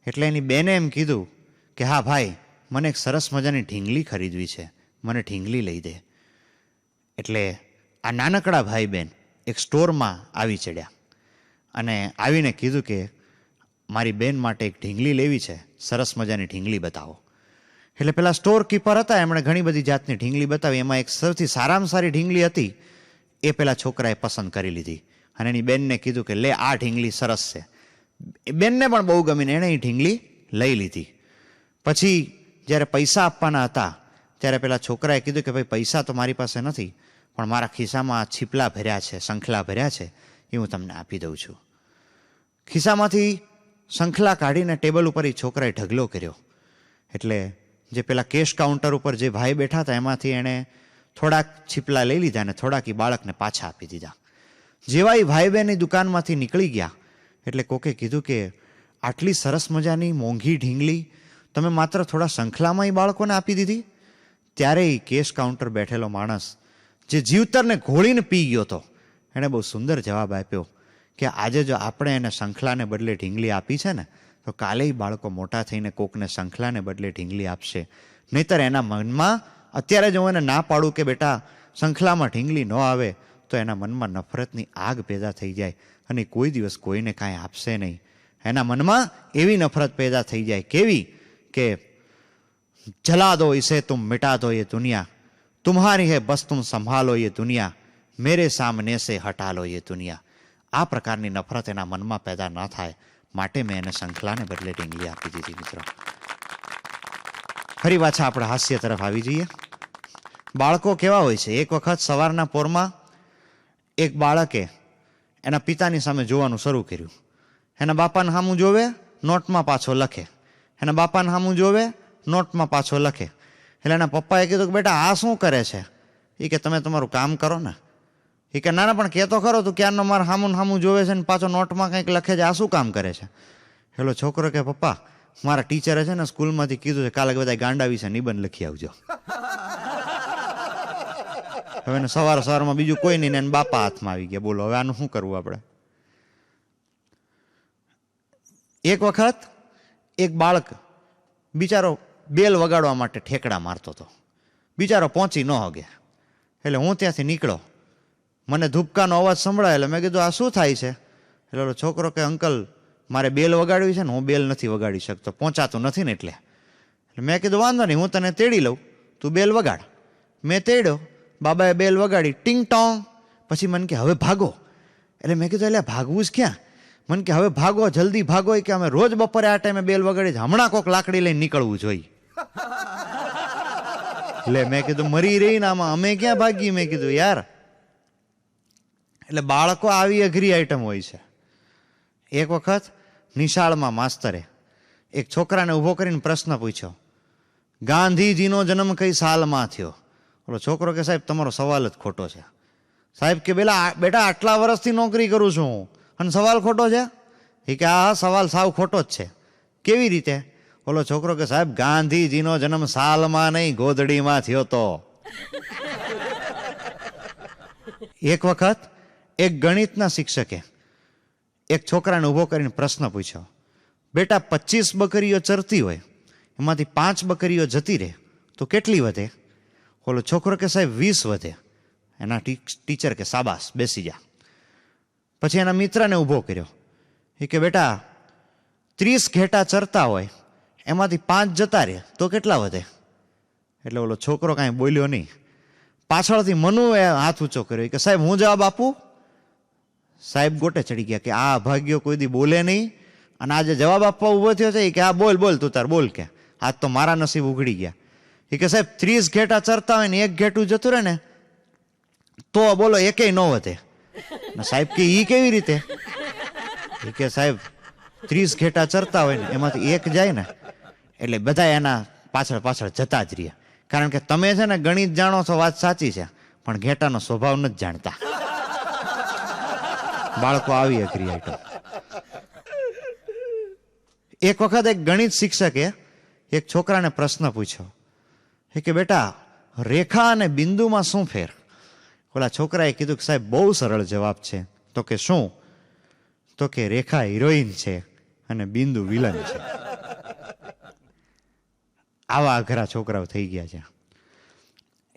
એટલે એની બેને એમ કીધું કે હા ભાઈ, મને એક સરસ મજાની ઢીંગલી ખરીદવી છે, મને ઢીંગલી લઈ દે. એટલે આ નાનકડા ભાઈ બહેન એક સ્ટોરમાં આવી ચડ્યા અને આવીને કીધું કે મારી બેન માટે એક ઢીંગલી લેવી છે, સરસ મજાની ઢીંગલી બતાવો. એટલે પેલા સ્ટોર કીપર હતા, એમણે ઘણી બધી જાતની ઢીંગલી બતાવી. એમાં એક સૌથી સારામાં સારી ઢીંગલી હતી, એ પેલા છોકરાએ પસંદ કરી લીધી અને એની બેનને કીધું કે લે, આ ઢીંગલી સરસ છે. બેનને પણ બહુ ગમીને એણે એ ઢીંગલી લઈ લીધી. પછી જ્યારે પૈસા આપવાના હતા ત્યારે પેલા છોકરાએ કીધું કે ભાઈ, પૈસા તો મારી પાસે નથી, પણ મારા ખિસ્સામાં છીપલા ભર્યા છે, શંખલા ભર્યા છે, એ હું તમને આપી દઉં છું. ખિસ્સામાંથી શંખલા કાઢીને ટેબલ ઉપર એ છોકરાએ ઢગલો કર્યો. એટલે જે પેલા કેશ કાઉન્ટર ઉપર જે ભાઈ બેઠા હતા એમાંથી એણે થોડાક છીપલા લઈ લીધા અને થોડાક એ બાળકને પાછા આપી દીધા. જેવા એ ભાઈ બહેન દુકાનમાંથી નીકળી ગયા એટલે કોકે કીધું કે આટલી સરસ મજાની મોંઘી ઢીંગલી તમે માત્ર થોડા શંખલામાં એ બાળકોને આપી દીધી? ત્યારે એ કેશ કાઉન્ટર બેઠેલો માણસ, જે જીવતરને ઘોળીને પી ગયો હતો, એણે બહુ સુંદર જવાબ આપ્યો કે આજે જો આપણે એને શંખલાને બદલે ઢીંગલી આપી છે ને, તો કાલે બાળકો મોટા થઈને કોકને શંખલાને બદલે ઢીંગલી આપશે. નહીતર એના મનમાં અત્યારે જો હું એને ના પાડું કે બેટા શંખલામાં ઢીંગલી ન આવે, તો એના મનમાં નફરતની આગ પેદા થઈ જાય અને કોઈ દિવસ કોઈને કાંઈ આપશે નહીં. એના મનમાં એવી નફરત પેદા થઈ જાય, કેવી કે જલા દો ઇસે તુમ મિટા દો ये दुनिया, तुम्हारी है बस तुम संभालो ये दुनिया, मेरे सामने से हटा लो ये दुनिया. આ પ્રકારની નફરત એના મનમાં પેદા ન થાય માટે મેં એને શંખલાને બદલે ઢીંગલી આપી દીધી. મિત્રો, ફરી પાછા આપણે હાસ્ય તરફ આવી જઈએ. બાળકો કેવા હોય છે? એક વખત સવારના પોરમાં એક બાળકે એના પિતાની સામે જોવાનું શરૂ કર્યું. એના બાપાને સામું જોવે, નોટમાં પાછો લખે, એના બાપાને સામું જોવે, નોટમાં પાછો લખે. એટલે એના પપ્પાએ કીધું કે બેટા આ શું કરે છે? એ કે તમે તમારું કામ કરો ને. એ કે ના ના, પણ કહેતો ખરો, તું ક્યારનો મારે સામું જોવે છે ને પાછો નોટમાં કંઈક લખે છે, આ શું કામ કરે છે? પેલો છોકરો કે પપ્પા, મારા ટીચરે છે ને સ્કૂલમાંથી કીધું છે કાલે બધા ગાંડા વિશે નિબંધ લખી આવજો. હવે એને સવારમાં બીજું કોઈ નહીં ને એને બાપા હાથમાં આવી ગયા. બોલો હવે આનું શું કરવું આપણે? એક વખત એક બાળક બિચારો બેલ વગાડવા માટે ઠેકડા મારતો હતો. બિચારો પહોંચી ન હગે. એટલે હું ત્યાંથી નીકળ્યો, મને ધૂપકાનો અવાજ સંભળાય. એટલે મેં કીધું આ શું થાય છે? એટલે છોકરો કે અંકલ, મારે બેલ વગાડવી છે ને, હું બેલ નથી વગાડી શકતો, પહોંચાતું નથી ને એટલે. મેં કીધું વાંધો નહીં, હું તને તેડી લઉં, તું બેલ વગાડ. મેં તેડ્યો, બાબાએ બેલ વગાડી, ટીંગ ટોંગ. પછી મને કે હવે ભાગો. એટલે મેં કીધું એટલે ભાગવું જ ક્યાં? મને કે હવે ભાગો, જલ્દી ભાગો, કે અમે રોજ બપોરે આ ટાઈમે બેલ વગાડી, હમણાં કોક લાકડી લઈને નીકળવું જોઈએ. એટલે મેં કીધું મરી રહી ને આમાં અમે ક્યાં ભાગી? મેં કીધું યાર. એટલે બાળકો આવી અઘરી આઈટમ હોય છે. એક વખત નિશાળમાં માસ્તરે એક છોકરાને ઊભો કરીને પ્રશ્ન પૂછ્યો, ગાંધીજીનો જન્મ કઈ સાલમાં થયો? ઓલો છોકરો કે સાહેબ તમારો સવાલ જ ખોટો છે. સાહેબ કે બેટા આટલા વર્ષથી નોકરી કરું છું હું અને સવાલ ખોટો છે? એ કે આ સવાલ સાવ ખોટો જ છે. કેવી રીતે? ઓલો છોકરો કે સાહેબ ગાંધીજીનો જન્મ સાલમાં નહીં, ગોદડીમાં થયો તો. એક વખત એક ગણિતના શિક્ષકે એક છોકરાને ઊભો કરીને પ્રશ્ન પૂછ્યો, બેટા 25 બકરીઓ ચરતી હોય, એમાંથી 5 બકરીઓ જતી રહે તો કેટલી વધે? ઓલો છોકરો કે સાહેબ 20 વધે. એના ટીચર કે સાબાસ, બેસી જા. પછી એના મિત્રને ઊભો કર્યો. એ કે બેટા 30 ઘેટા ચરતા હોય, એમાંથી 5 જતા રહે તો કેટલા વધે? એટલે ઓલો છોકરો કાંઈ બોલ્યો નહીં. પાછળથી મનુએ હાથ ઊંચો કર્યો કે સાહેબ હું જવાબ આપું? સાહેબ ગોટે ચડી ગયા કે આ અભાગ્યો કોઈ દી બોલે નહીં અને આજે જવાબ આપવા ઊભો થયો છે કે આ બોલ તું તાર બોલ. કે આજ તો મારા નસીબ ઉઘડી ગયા. એ કે સાહેબ 30 ઘેટા ચરતા હોય ને એક ઘેટું જતું રહે ને તો બોલો એકેય ન વધે. સાહેબ કે ઈ કેવી રીતે? એ કે સાહેબ 30 ઘેટા ચરતા હોય ને એમાંથી એક જાય ને એટલે બધા એના પાછળ પાછળ જતા જ રહ્યા. કારણ કે તમે છે ને ગણિત જાણો છો, વાત સાચી છે, પણ ઘેટાનો સ્વભાવ નથી જાણતા. બાળકો આવી અઘરી આઈટમ. એક વખત એક ગણિત શિક્ષકે એક છોકરાને પ્રશ્ન પૂછ્યો કે બેટા રેખા અને બિંદુમાં શું ફેર? ઓલા છોકરાએ કીધું કે સાહેબ બહુ સરળ જવાબ છે. તો કે શું? તો કે રેખા હિરોઈન છે અને બિંદુ વિલન છે. આવા અઘરા છોકરાઓ થઈ ગયા છે.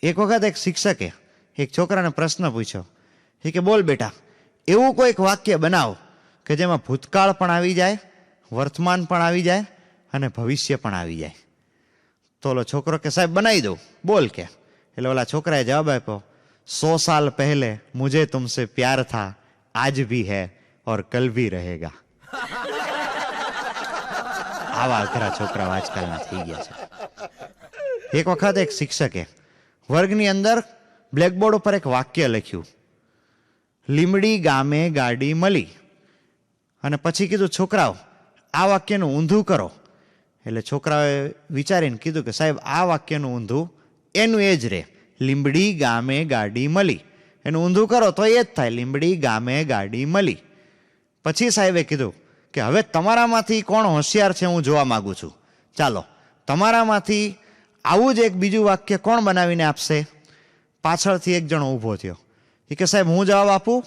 એક વખત એક શિક્ષકે એક છોકરાને પ્રશ્ન પૂછ્યો કે બોલ બેટા એવું કોઈક વાક્ય બનાવ કે જેમાં ભૂતકાળ પણ આવી જાય, વર્તમાન પણ આવી જાય અને ભવિષ્ય પણ આવી જાય. તો ઓલો છોકરો કે સાહેબ બનાવી દઉં, બોલ કે. એટલે ઓલા છોકરાએ જવાબ આપ્યો 100 સાલ પહેલે મુझे तुमसे प्यार था, आज भी है और कल भी रहेगा. આવા અઘરા છોકરાઓ આજકાલના થઈ ગયા છે. એક વખત એક શિક્ષકે વર્ગની અંદર બ્લેકબોર્ડ ઉપર એક વાક્ય લખ્યું, લીમડી ગામે ગાડી મળી. અને પછી કીધું છોકરાઓ આ વાક્યનું ઊંધું કરો. એટલે છોકરાઓએ વિચારીને કીધું કે સાહેબ આ વાક્યનું ઊંધું એનું એ જ રહે, લીમડી ગામે ગાડી મળી. એનું ઊંધું કરો તો એ જ થાય, લીમડી ગામે ગાડી મળી. પછી સાહેબે કીધું કે હવે તમારામાંથી કોણ હોશિયાર છે હું જોવા માંગુ છું. ચાલો તમારામાંથી આવું જ એક બીજું વાક્ય કોણ બનાવીને આપશે? પાછળથી એક જણો ઊભો થયો. એ કે સાહેબ હું જવાબ આપું?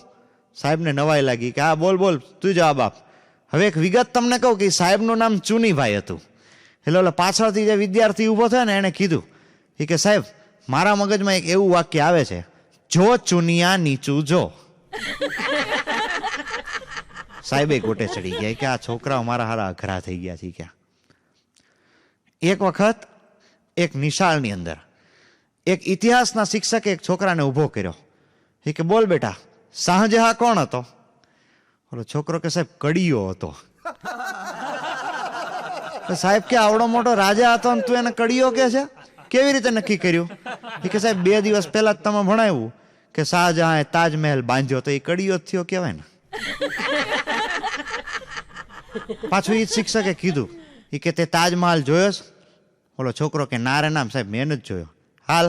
સાહેબને નવાઈ લાગી કે હા બોલ બોલ તું જવાબ આપ. હવે એક વિગત તમને કહું કે સાહેબનું નામ ચુનીભાઈ હતું. એટલે ઓલા પાછળથી જે વિદ્યાર્થી ઊભો થયો ને એણે કીધું કે સાહેબ મારા મગજમાં એક એવું વાક્ય આવે છે, જો ચુનિયા નીચું જો. સાહેબે ગોટે ચડી ગયા કે આ છોકરાઓ મારા હારા અઘરા થઈ ગયા છે ક્યાં. એક વખત એક નિશાળની અંદર એક ઇતિહાસના શિક્ષકે એક છોકરાને ઊભો કર્યો કે બોલ બેટા શાહજહાં કોણ હતો? ઓલો છોકરો કે સાહેબ કડીયો હતો. સાહેબ કે આવડો મોટો રાજા હતો ને તું એને કડીયો કે છે? કેવી રીતે નક્કી કર્યું? કે સાહેબ 2 દિવસ પહેલા જ તમે ભણાવ્યું કે શાહજહાંએ તાજમહેલ બાંધ્યો, તો એ કડીયો જ થયો કહેવાય ને. પાછું એ શિક્ષકે કીધું કે તે તાજમહાલ જોયો છે? ઓલો છોકરો કે ના રે નામ સાહેબ મેં જ જોયો. હાલ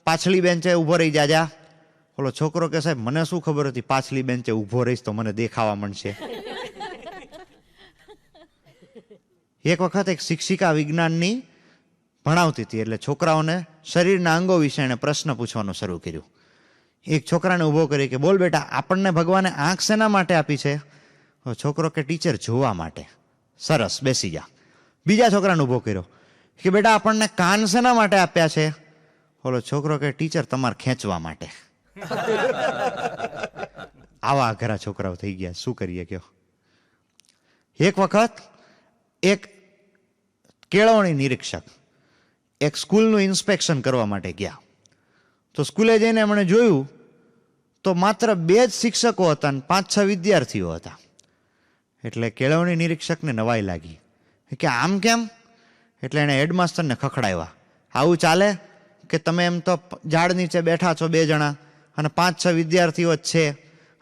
પાછલી બેન્ચે ઊભો રહી જા. ઓલો છોકરો કે સાહેબ મને શું ખબર હતી પાછલી બેન્ચે ઊભો રહીશ તો મને દેખાવા મળશે. એક વખત એક શિક્ષિકા વિજ્ઞાનની ભણાવતી હતી એટલે છોકરાઓને શરીરના અંગો વિશે એણે પ્રશ્ન પૂછવાનું શરૂ કર્યું. એક છોકરાને ઊભો કરી કે બોલ બેટા આપણને ભગવાને આંખ શેના માટે આપી છે? છોકરો કે ટીચર જોવા માટે. સરસ બેસી જા. બીજા છોકરાને ઊભો કર્યો કે બેટા આપણને કાન શેના માટે આપ્યા છે? ઓલો છોકરો કે ટીચર તમારે ખેંચવા માટે. આવા અઘરા છોકરાઓ થઈ ગયા, શું કરીએ કયો. એક વખત એક કેળવણી નિરીક્ષક એક સ્કૂલનું ઇન્સ્પેક્શન કરવા માટે ગયા. તો સ્કૂલે જઈને એમણે જોયું તો માત્ર 2 જ શિક્ષકો હતા અને 5-6 વિદ્યાર્થીઓ હતા. એટલે કેળવણી નિરીક્ષકને નવાઈ લાગી કે આમ કેમ? એટલે એણે હેડમાસ્ટરને ખખડાવ્યા. આવું ચાલે કે તમે એમ તો ઝાડ નીચે બેઠા છો 2 જણા અને 5-6 વિદ્યાર્થીઓ જ છે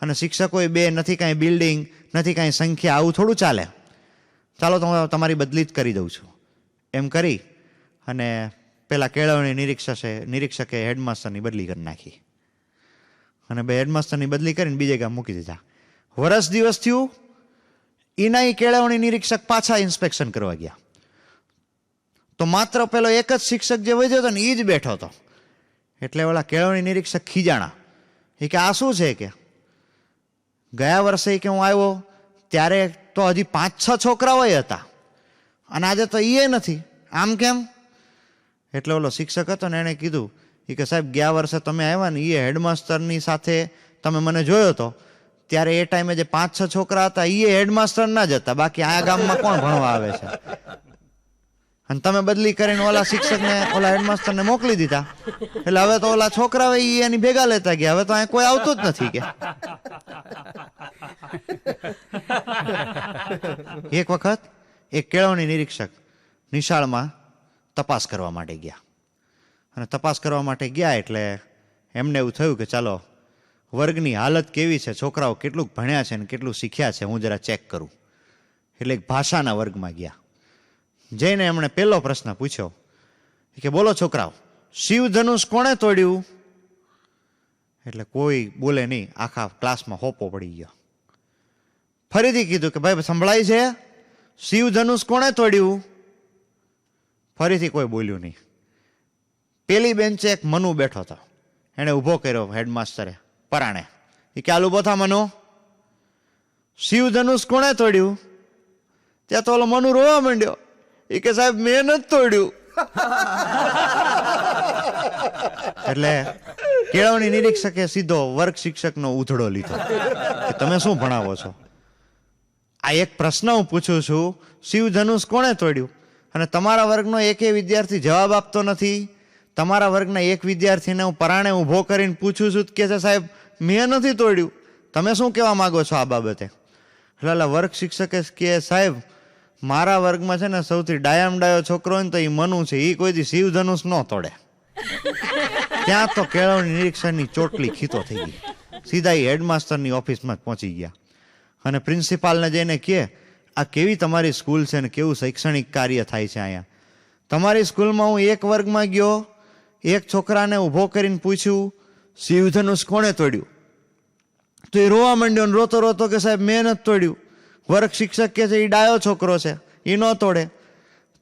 અને શિક્ષકો 2, નથી કાંઈ બિલ્ડિંગ, નથી કાંઈ સંખ્યા, આવું થોડું ચાલે. ચાલો તો હું તમારી બદલી જ કરી દઉં છું. એમ કરી અને પેલા કેળવણી નિરીક્ષકે હેડમાસ્ટરની બદલી કરી નાખી અને 2 હેડમાસ્ટરની બદલી કરીને બીજે ગામ મૂકી દીધા. વર્ષ દિવસ થયું, એના કેળવણી નિરીક્ષક પાછા ઇન્સ્પેક્શન કરવા ગયા તો માત્ર પેલો એક જ શિક્ષક જે વધ્યો હતો ને એ જ બેઠો હતો. એટલે ઓલા કેળવણી નિરીક્ષક ખીજાણા કે આ શું છે? કે ગયા વર્ષે કે હું આવ્યો ત્યારે તો હજી 5-6 છોકરાઓ હતા અને આજે તો એ નથી, આમ કેમ? એટલે ઓલો શિક્ષક હતો ને એણે કીધું કે સાહેબ ગયા વર્ષે તમે આવ્યા ને એ હેડમાસ્ટરની સાથે તમે મને જોયો હતો ત્યારે એ ટાઈમે જે 5-6 છોકરા હતા એ હેડમાસ્ટરના જ હતા, બાકી આ ગામમાં કોણ ભણવા આવે છે? અને તમે બદલી કરીને ઓલા શિક્ષકને ઓલા હેડમાસ્ટરને મોકલી દીધા એટલે હવે તો ઓલા છોકરા એની ભેગા લેતા ગયા, હવે તો અહીં કોઈ આવતું જ નથી કે. એક વખત એક કેળવણી નિરીક્ષક નિશાળમાં તપાસ કરવા માટે ગયા અને તપાસ કરવા માટે ગયા એટલે એમને એવું થયું કે ચાલો વર્ગની હાલત કેવી છે, છોકરાઓ કેટલું ભણ્યા છે ને કેટલું શીખ્યા છે, હું જરા ચેક કરું. એટલે એક ભાષાના વર્ગમાં ગયા. જઈને એમણે પહેલો પ્રશ્ન પૂછ્યો કે બોલો છોકરાઓ, શિવધનુષ કોણે તોડ્યું? એટલે કોઈ બોલે નહીં, આખા ક્લાસમાં હોપો પડી ગયો. ફરીથી કીધું કે ભાઈ સંભળાય છે, શિવધનુષ કોણે તોડ્યું? ફરીથી કોઈ બોલ્યું નહીં. પેલી બેન્ચે એક મનુ બેઠો હતો, એણે ઊભો કર્યો હેડમાસ્ટરે પરાણે. એ કે હાલ ઊભો થા મનુ, શિવધનુષ કોણે તોડ્યું? ત્યાં તો ઓલો મનુ રોવા માંડ્યો. એ કે સાહેબ મેં નથી તોડ્યું. એટલે કેળવણી નિરીક્ષકે સીધો વર્ગ શિક્ષકનો ઉધડો લીધો કે તમે શું ભણાવો છો? આ એક પ્રશ્ન હું પૂછું છું, શિવધનુષ કોણે તોડ્યું? અને તમારા વર્ગનો એકેય વિદ્યાર્થી જવાબ આપતો નથી. તમારા વર્ગના એક વિદ્યાર્થીને હું પરાણે ઊભો કરીને પૂછું છું કે છે સાહેબ મેં નથી તોડ્યું. તમે શું કહેવા માંગો છો આ બાબતે? એટલે વર્ગ શિક્ષકે કે સાહેબ મારા વર્ગમાં છે ને સૌથી ડાયામ ડાયો છોકરો હોય ને તો એ મનુ છે, એ કોઈ દી શિવધનુષ ન તોડે. ત્યાં તો કેળવણી નિરીક્ષણની ચોટલી ખીતો થઈ ગઈ. સીધા એ હેડમાસ્ટરની ઓફિસમાં જ પહોંચી ગયા અને પ્રિન્સિપાલને જઈને કહે આ કેવી તમારી સ્કૂલ છે ને કેવું શૈક્ષણિક કાર્ય થાય છે અહીંયા. તમારી સ્કૂલમાં હું એક વર્ગમાં ગયો, એક છોકરાને ઊભો કરીને પૂછ્યું શિવધનુષ કોણે તોડ્યું? તો એ રોવા માંડ્યો ને રોતો રોતો કે સાહેબ મેં નથી તોડ્યું. વર્ગ શિક્ષક કે છે એ ડાયો છોકરો છે, એ ન તોડે.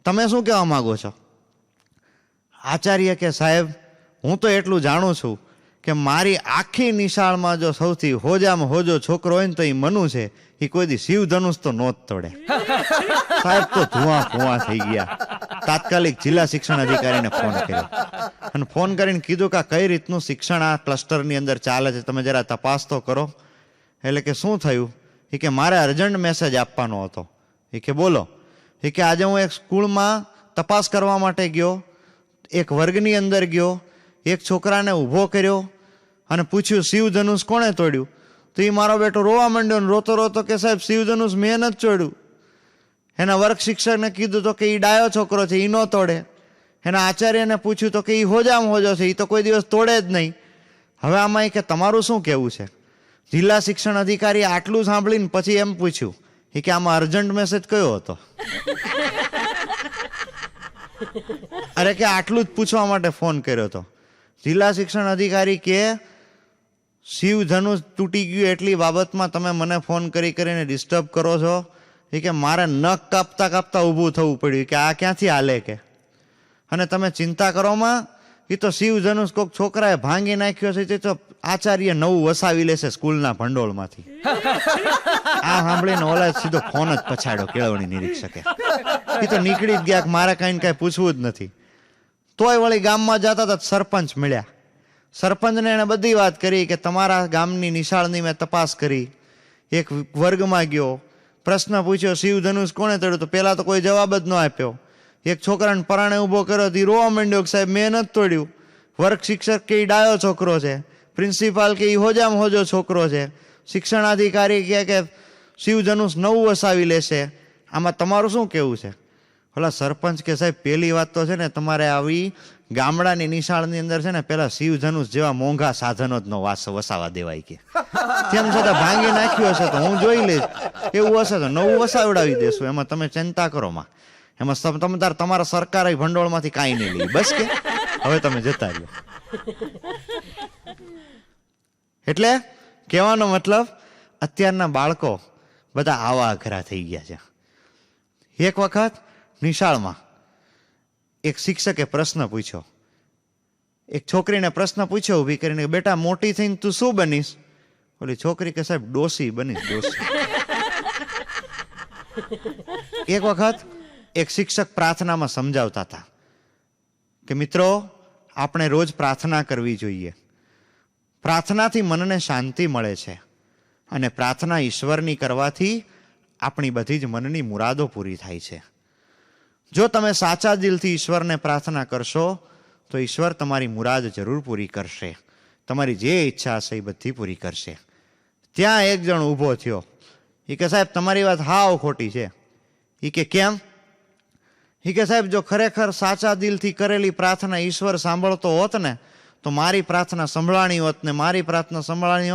તમે શું કહેવા માંગો છો? આચાર્ય કે સાહેબ હું તો એટલું જાણું છું કે મારી આખી નિશાળમાં જો સૌથી હોજામાં હોજો છોકરો હોય ને તો એ મનુ છે, એ કોઈ દી શિવધનુષ તો નો જ તોડે. સાહેબ તો ધુઆ થઈ ગયા. તાત્કાલિક જિલ્લા શિક્ષણ અધિકારીને ફોન કર્યો અને ફોન કરીને કીધું કે કઈ રીતનું શિક્ષણ આ ક્લસ્ટરની અંદર ચાલે છે, તમે જરા તપાસ તો કરો. એટલે કે શું થયું? એ કે મારે અર્જન્ટ મેસેજ આપવાનો હતો. એ કે બોલો. એ કે આજે હું એક સ્કૂલમાં તપાસ કરવા માટે ગયો, એક વર્ગની અંદર ગયો, એક છોકરાને ઊભો કર્યો અને પૂછ્યું શિવધનુષ કોણે તોડ્યું? તો એ મારો બેટો રોવા માંડ્યો ને રોતો રોતો કે સાહેબ શિવધનુષ મેં નથી તોડ્યું. એના વર્ગ શિક્ષકને કીધું તો કે એ ડાયો છોકરો છે, એ ન તોડે. એના આચાર્યને પૂછ્યું તો કે એ હોજામાં હોજો છે, એ તો કોઈ દિવસ તોડે જ નહીં. હવે આમાં કે તમારું શું કહેવું છે? જિલ્લા શિક્ષણ અધિકારી આટલું સાંભળીને પછી એમ પૂછ્યું કે આમાં અર્જન્ટ મેસેજ કયો હતો? અરે કે આટલું જ પૂછવા માટે ફોન કર્યો હતો. જિલ્લા શિક્ષણ અધિકારી કે શિવધનુષ તૂટી ગયું એટલી બાબતમાં તમે મને ફોન કરીને ડિસ્ટર્બ કરો છો? એ કે મારે નખ કાપતા કાપતા ઊભું થવું પડ્યું કે આ ક્યાંથી હાલે કે. અને તમે ચિંતા કરોમાં, એ તો શિવધનુષ કોઈક છોકરાએ ભાંગી નાખ્યો છે, તે તો આચાર્ય નવું વસાવી લેશે સ્કૂલના ભંડોળમાંથી. આ સાંભળીને ઓલા સીધો ફોન જ પછાડ્યો કેળવણી નિરીક્ષકે. એ તો નીકળી જ ગયા કે મારે કઈ પૂછવું જ નથી. તોય વળી ગામમાં જતા હતા સરપંચ મળ્યા. સરપંચને એને બધી વાત કરી કે તમારા ગામની નિશાળની મેં તપાસ કરી, એક વર્ગમાં ગયો, પ્રશ્ન પૂછ્યો શિવધનુષ કોણે તોડ્યું? તો પેલા તો કોઈ જવાબ જ ન આપ્યો. એક છોકરાને પરાણે ઊભો કર્યો, તે રોવા માંડ્યો કે સાહેબ મેં નથી તોડ્યું. વર્ગ શિક્ષક કે એ ડાયો છોકરો છે, પ્રિન્સિપાલ કે એ હોજામાં હોજો છોકરો છે, શિક્ષણાધિકારી કે શિવધનુષ નવું વસાવી લેશે. આમાં તમારું શું કહેવું છે? ઓલા સરપંચ કે સાહેબ પહેલી વાત તો છે ને તમારે આવી ગામડાની નિશાળની અંદર છે ને પેલા શિવધનુષ જેવા મોંઘા સાધનો જ નો વસાવા દેવાય કે. તેમ છતાં ભાંગી નાખ્યું હશે તો હું જોઈ લઈશ, એવું હશે તો નવું વસાવડાવી દેશું, એમાં તમે ચિંતા કરો માં. એમાં તમે તમારા સરકારી ભંડોળમાંથી કાંઈ નહીં લઈ, બસ કે હવે તમે જતા રહ્યો. એટલે કહેવાનો મતલબ અત્યારના બાળકો બધા આવા અઘરા થઈ ગયા છે. એક વખત નિશાળમાં એક શિક્ષકે પ્રશ્ન પૂછ્યો, એક છોકરીને પ્રશ્ન પૂછ્યો ઊભી કરીને, બેટા મોટી થઈને તું શું બનીશ? ઓલી છોકરી કે સાહેબ ડોસી બનીશ, ડોસી. એક વખત એક શિક્ષક પ્રાર્થનામાં સમજાવતા હતા કે મિત્રો આપણે રોજ પ્રાર્થના કરવી જોઈએ. પ્રાર્થનાથી મનને શાંતિ મળે છે અને પ્રાર્થના ઈશ્વરની કરવાથી આપણી બધી જ મનની મુરાદો પૂરી થાય છે. જો તમે સાચા દિલથી ઈશ્વરને પ્રાર્થના કરશો તો ઈશ્વર તમારી મુરાદ જરૂર પૂરી કરશે, તમારી જે ઈચ્છા હશે એ બધી પૂરી કરશે. ત્યાં એક જણ ઊભો થયો, એ કે સાહેબ તમારી વાત હાવ ખોટી છે. એ કે કેમ? એ કે સાહેબ જો ખરેખર સાચા દિલથી કરેલી પ્રાર્થના ઈશ્વર સાંભળતો હોત ને તો મારી પ્રાર્થના સંભળાણી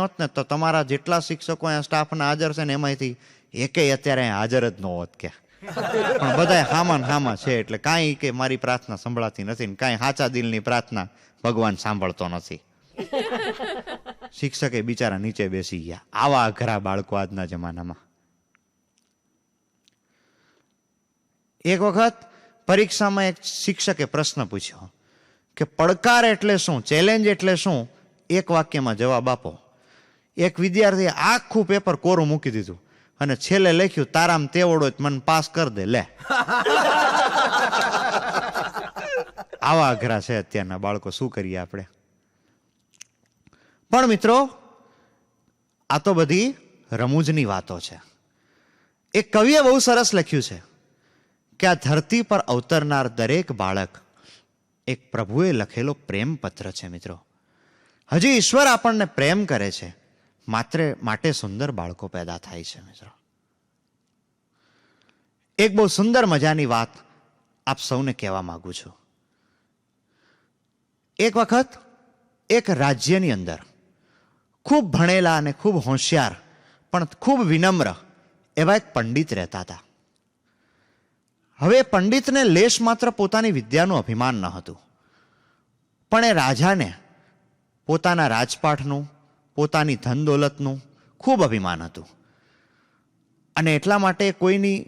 હોત ને તો તમારા જેટલા શિક્ષકો અહીંયા સ્ટાફના હાજર છે ને એમાંથી એકેય અત્યારે અહીંયા હાજર જ ન હોત કે. પણ બધા હામાં છે એટલે કાંઈ કે મારી પ્રાર્થના સંભળાતી નથી ને કાંઈ સાચા દિલની પ્રાર્થના ભગવાન સાંભળતો નથી. શિક્ષકે બિચારા નીચે બેસી ગયા. આવા અઘરા બાળકો આજના જમાનામાં. એક વખત પરીક્ષામાં એક શિક્ષકે પ્રશ્ન પૂછ્યો કે પડકાર એટલે શું, ચેલેન્જ એટલે શું, એક વાક્યમાં જવાબ આપો. એક વિદ્યાર્થીએ આખું પેપર કોરું મૂકી દીધું અને છેલ્લે લખ્યું તારામ તેવડો મને પાસ કરી દે લે. આવા અઘરા છે અત્યારના બાળકો, શું કરીએ આપણે. પણ મિત્રો, આ તો બધી રમૂજની વાતો છે. એક કવિએ બહુ સરસ લખ્યું છે કે આ ધરતી પર અવતરનાર દરેક બાળક એક પ્રભુએ લખેલો પ્રેમ પત્ર છે. મિત્રો, હજી ઈશ્વર આપણને પ્રેમ કરે છે, માટે સુંદર બાળકો પેદા થાય છે. મિત્રો, એક બહુ સુંદર મજાની વાત આપ સૌને કહેવા માંગુ છું. એક વખત એક રાજ્યની અંદર ખૂબ ભણેલા અને ખૂબ હોશિયાર પણ ખૂબ વિનમ્ર એવા એક પંડિત રહેતા હતા. હવે પંડિતને લેશ માત્ર પોતાની વિદ્યાનું અભિમાન ન હતું, પણ એ રાજાને પોતાના રાજપાઠનું, પોતાની ધન દોલતનું ખૂબ અભિમાન હતું અને એટલા માટે કોઈની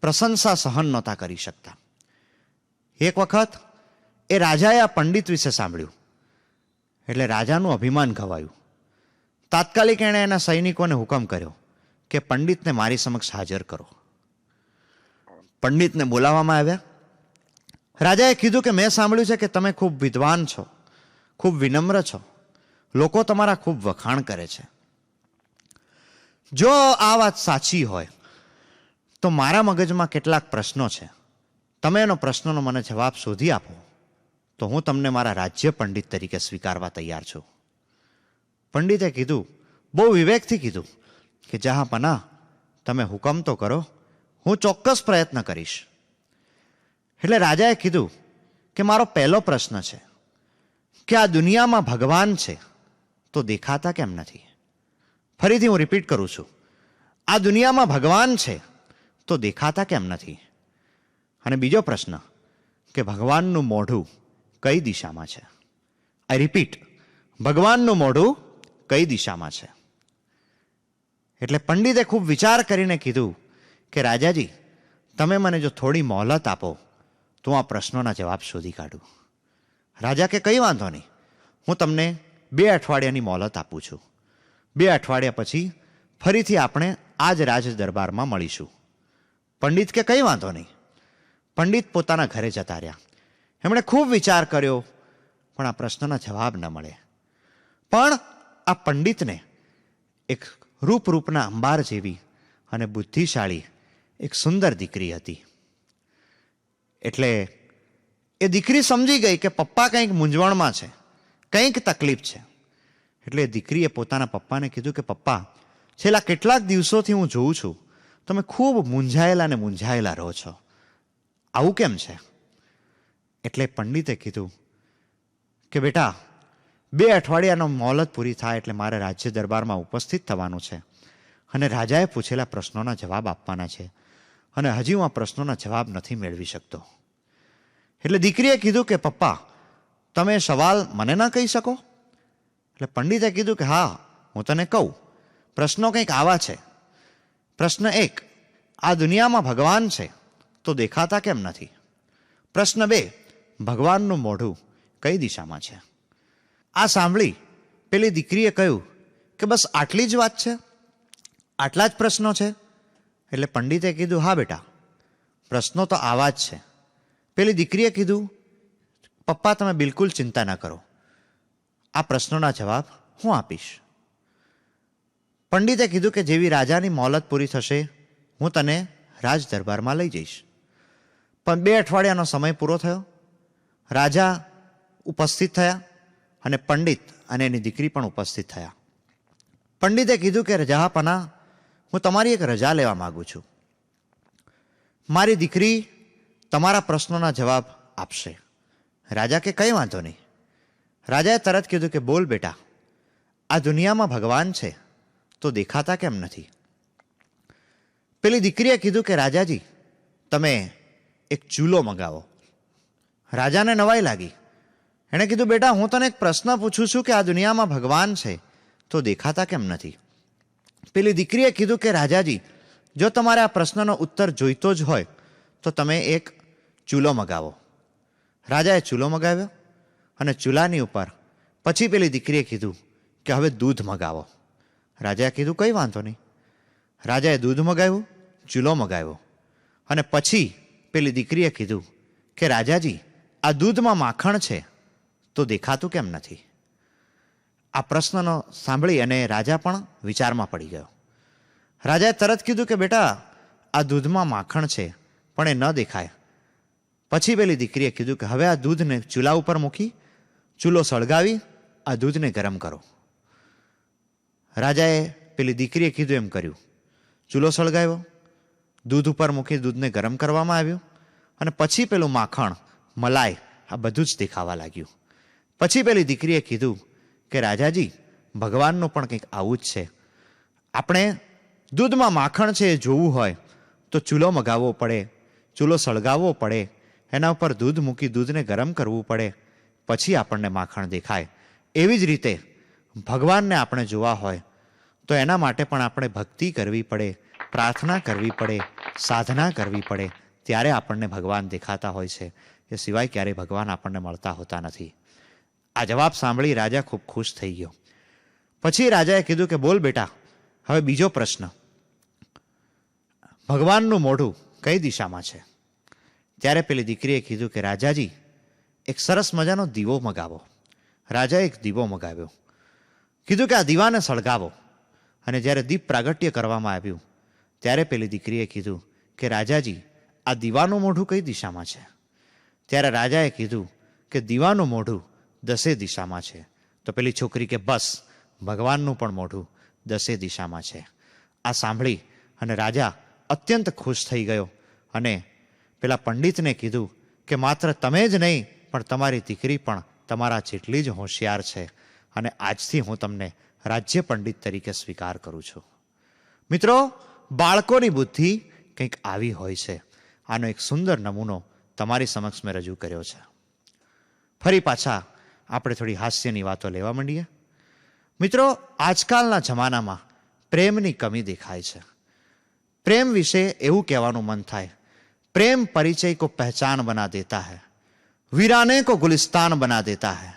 પ્રશંસા સહન નહોતા કરી શકતા. એક વખત એ રાજાએ આ પંડિત વિશે સાંભળ્યું એટલે રાજાનું અભિમાન ઘવાયું. તાત્કાલિક એણે એના સૈનિકોને હુકમ કર્યો કે પંડિતને મારી સમક્ષ હાજર કરો. પંડિતને બોલાવવામાં આવ્યા. રાજાએ કીધું કે મેં સાંભળ્યું છે કે તમે ખૂબ વિદ્વાન છો, ખૂબ વિનમ્ર છો, લોકો તમારા ખૂબ વખાણ કરે છે. જો આ વાત સાચી હોય તો મારા મગજમાં કેટલાક પ્રશ્નો છે. તમે એનો પ્રશ્નનો મને જવાબ શોધી આપો તો હું તમને મારા રાજ્ય પંડિત તરીકે સ્વીકારવા તૈયાર છું. પંડિતે કીધું, બહુ વિવેકથી કીધું કે જહાંપનાહ, તમે હુકમ તો કરો, હું ચોક્કસ પ્રયત્ન કરીશ. એટલે રાજાએ કીધું કે મારો પહેલો પ્રશ્ન છે કે આ દુનિયામાં ભગવાન છે તો દેખાતા કેમ નથી? ફરીથી હું રિપીટ કરું છું, આ દુનિયામાં ભગવાન છે તો દેખાતા કેમ નથી? અને બીજો પ્રશ્ન કે ભગવાનનું મોઢું કઈ દિશામાં છે? આઈ રિપીટ, ભગવાનનું મોઢું કઈ દિશામાં છે? એટલે પંડિતે ખૂબ વિચાર કરીને કીધું કે રાજાજી, તમે મને જો થોડી મોહલત આપો તો આ પ્રશ્નોના જવાબ શોધી કાઢું. રાજા કે કંઈ વાંધો નહીં, હું તમને 2 અઠવાડિયાની મોહલત આપું છું. 2 અઠવાડિયા પછી ફરીથી આપણે આ જ રાજ દરબારમાં મળીશું. પંડિત કે કંઈ વાંધો નહીં. પંડિત પોતાના ઘરે જતા રહ્યા. એમણે ખૂબ વિચાર કર્યો પણ આ પ્રશ્નના જવાબ ન મળે. પણ આ પંડિતને એક રૂપના અંબાર જેવી અને બુદ્ધિશાળી એક સુંદર દીકરી હતી. એટલે એ દીકરી સમજી ગઈ કે પપ્પા કંઈક મૂંઝવણમાં છે, કંઈક તકલીફ છે. એટલે દીકરીએ પોતાના પપ્પાને કીધું કે પપ્પા, છેલ્લા કેટલાક દિવસોથી હું જોઉં છું તમે ખૂબ મૂંઝાયેલા રહો છો, આવું કેમ છે? એટલે પંડિતે કીધું કે બેટા, 2 અઠવાડિયાનો મોહલત પૂરી થાય એટલે મારે રાજ્ય દરબારમાં ઉપસ્થિત થવાનું છે અને રાજાએ પૂછેલા પ્રશ્નોના જવાબ આપવાના છે અને હજી હું આ પ્રશ્નોના જવાબ નથી મેળવી શકતો. એટલે દીકરીએ કીધું કે પપ્પા, તમે સવાલ મને ના કહી શકો? એટલે પંડિતે કીધું કે હા, હું તને કહું. પ્રશ્નો કંઈક આવા છે. પ્રશ્ન 1, આ દુનિયામાં ભગવાન છે તો દેખાતા કેમ નથી? પ્રશ્ન 2, ભગવાનનું મોઢું કઈ દિશામાં છે? આ સાંભળી પેલી દીકરીએ કહ્યું કે બસ આટલી જ વાત છે? આટલા જ પ્રશ્નો છે? એટલે પંડિતે કીધું હા બેટા, પ્રશ્નો તો આવા જ છે. પેલી દીકરીએ કીધું પપ્પા, તમે બિલકુલ ચિંતા ના કરો, આ પ્રશ્નોના જવાબ હું આપીશ. પંડિતે કીધું કે જેવી રાજાની મોહલત પૂરી થશે હું તને રાજ દરબારમાં લઈ જઈશ. પણ 2 અઠવાડિયાનો સમય પૂરો થયો. રાજા ઉપસ્થિત થયા અને પંડિત અને એની દીકરી પણ ઉપસ્થિત થયા. પંડિતે કીધું કે જહાંપનાહ, હું તમારી એક રજા લેવા માંગુ છું. મારી દીકરી તમારા પ્રશ્નોના જવાબ આપશે. રાજા કે કંઈ વાંધો નહીં. રાજાએ તરત કીધું કે બોલ બેટા, આ દુનિયામાં ભગવાન છે તો દેખાતા કેમ નથી? પેલી દીકરીએ કીધું કે રાજાજી, તમે એક ચૂલો મંગાવો. રાજાને નવાઈ લાગી. એણે કીધું બેટા, હું તને એક પ્રશ્ન પૂછું છું કે આ દુનિયામાં ભગવાન છે તો દેખાતા કેમ નથી? પેલી દીકરીએ કીધું કે રાજાજી, જો તમારે આ પ્રશ્નનો ઉત્તર જોઈતો જ હોય તો તમે એક ચૂલો મગાવો. રાજાએ ચૂલો મગાવ્યો અને ચૂલાની ઉપર પછી પેલી દીકરીએ કીધું કે હવે દૂધ મગાવો. રાજાએ કીધું કંઈ વાંધો નહીં. રાજાએ દૂધ મગાવ્યું, ચૂલો મગાવ્યો અને પછી પેલી દીકરીએ કીધું કે રાજાજી, આ દૂધમાં માખણ છે તો દેખાતું કેમ નથી? આ પ્રશ્નનો સાંભળી અને રાજા પણ વિચારમાં પડી ગયો. રાજાએ તરત કીધું કે બેટા, આ દૂધમાં માખણ છે પણ એ ન દેખાય. પછી પેલી દીકરીએ કીધું કે હવે આ દૂધને ચૂલા ઉપર મૂકી ચૂલો સળગાવી આ દૂધને ગરમ કરો. રાજાએ પેલી દીકરીએ કીધું એમ કર્યું. ચૂલો સળગાવ્યો, દૂધ ઉપર મૂકી દૂધને ગરમ કરવામાં આવ્યું અને પછી પેલું માખણ, મલાઈ આ બધું જ દેખાવા લાગ્યું. પછી પેલી દીકરીએ કીધું કે રાજાજી, ભગવાનનું પણ કંઈક આવું જ છે. આપણે દૂધમાં માખણ છે એ જોવું હોય તો ચૂલો મગાવવો પડે, ચૂલો સળગાવવો પડે, એના ઉપર દૂધ મૂકી દૂધને ગરમ કરવું પડે, પછી આપણને માખણ દેખાય. એવી જ રીતે ભગવાનને આપણે જોવા હોય તો એના માટે પણ આપણે ભક્તિ કરવી પડે, પ્રાર્થના કરવી પડે, સાધના કરવી પડે, ત્યારે આપણને ભગવાન દેખાતા હોય છે. એ સિવાય ક્યારેય ભગવાન આપણને મળતા હોતા નથી. આ જવાબ સાંભળી રાજા ખૂબ ખુશ થઈ ગયો. પછી રાજાએ કીધું કે બોલ બેટા, હવે બીજો પ્રશ્ન, ભગવાનનું મોઢું કઈ દિશામાં છે? ત્યારે પેલી દીકરીએ કીધું કે રાજાજી, એક સરસ મજાનો દીવો મગાવો. રાજાએ એક દીવો મગાવ્યો. કીધું કે આ દીવાને સળગાવો. અને જ્યારે દીપ પ્રાગટ્ય કરવામાં આવ્યું ત્યારે પેલી દીકરીએ કીધું કે રાજાજી, આ દીવાનું મોઢું કઈ દિશામાં છે? ત્યારે રાજાએ કીધું કે દીવાનું મોઢું 10 દિશામાં છે. તો પેલી છોકરી કે બસ, ભગવાનનું પણ મોઢું 10 દિશામાં છે. આ સાંભળી અને રાજા અત્યંત ખુશ થઈ ગયો અને પેલા પંડિતને કીધું કે માત્ર તમે જ નહીં પણ તમારી દીકરી પણ તમારા જેટલી જ હોશિયાર છે અને આજથી હું તમને રાજ્ય પંડિત તરીકે સ્વીકાર કરું છું. મિત્રો, બાળકોની બુદ્ધિ કંઈક આવી હોય છે. આનો એક સુંદર નમૂનો તમારી સમક્ષ મેં રજૂ કર્યો છે. ફરી પાછા આપણે થોડી હાસ્યની વાતો લેવા માંડીએ. મિત્રો, આજકાલના જમાનામાં પ્રેમની કમી દેખાય છે. પ્રેમ વિશે એવું કહેવાનું મન થાય, प्रेम परिचय को पहचान बना देता है, वीराने को गुलिस्तान बना देता है.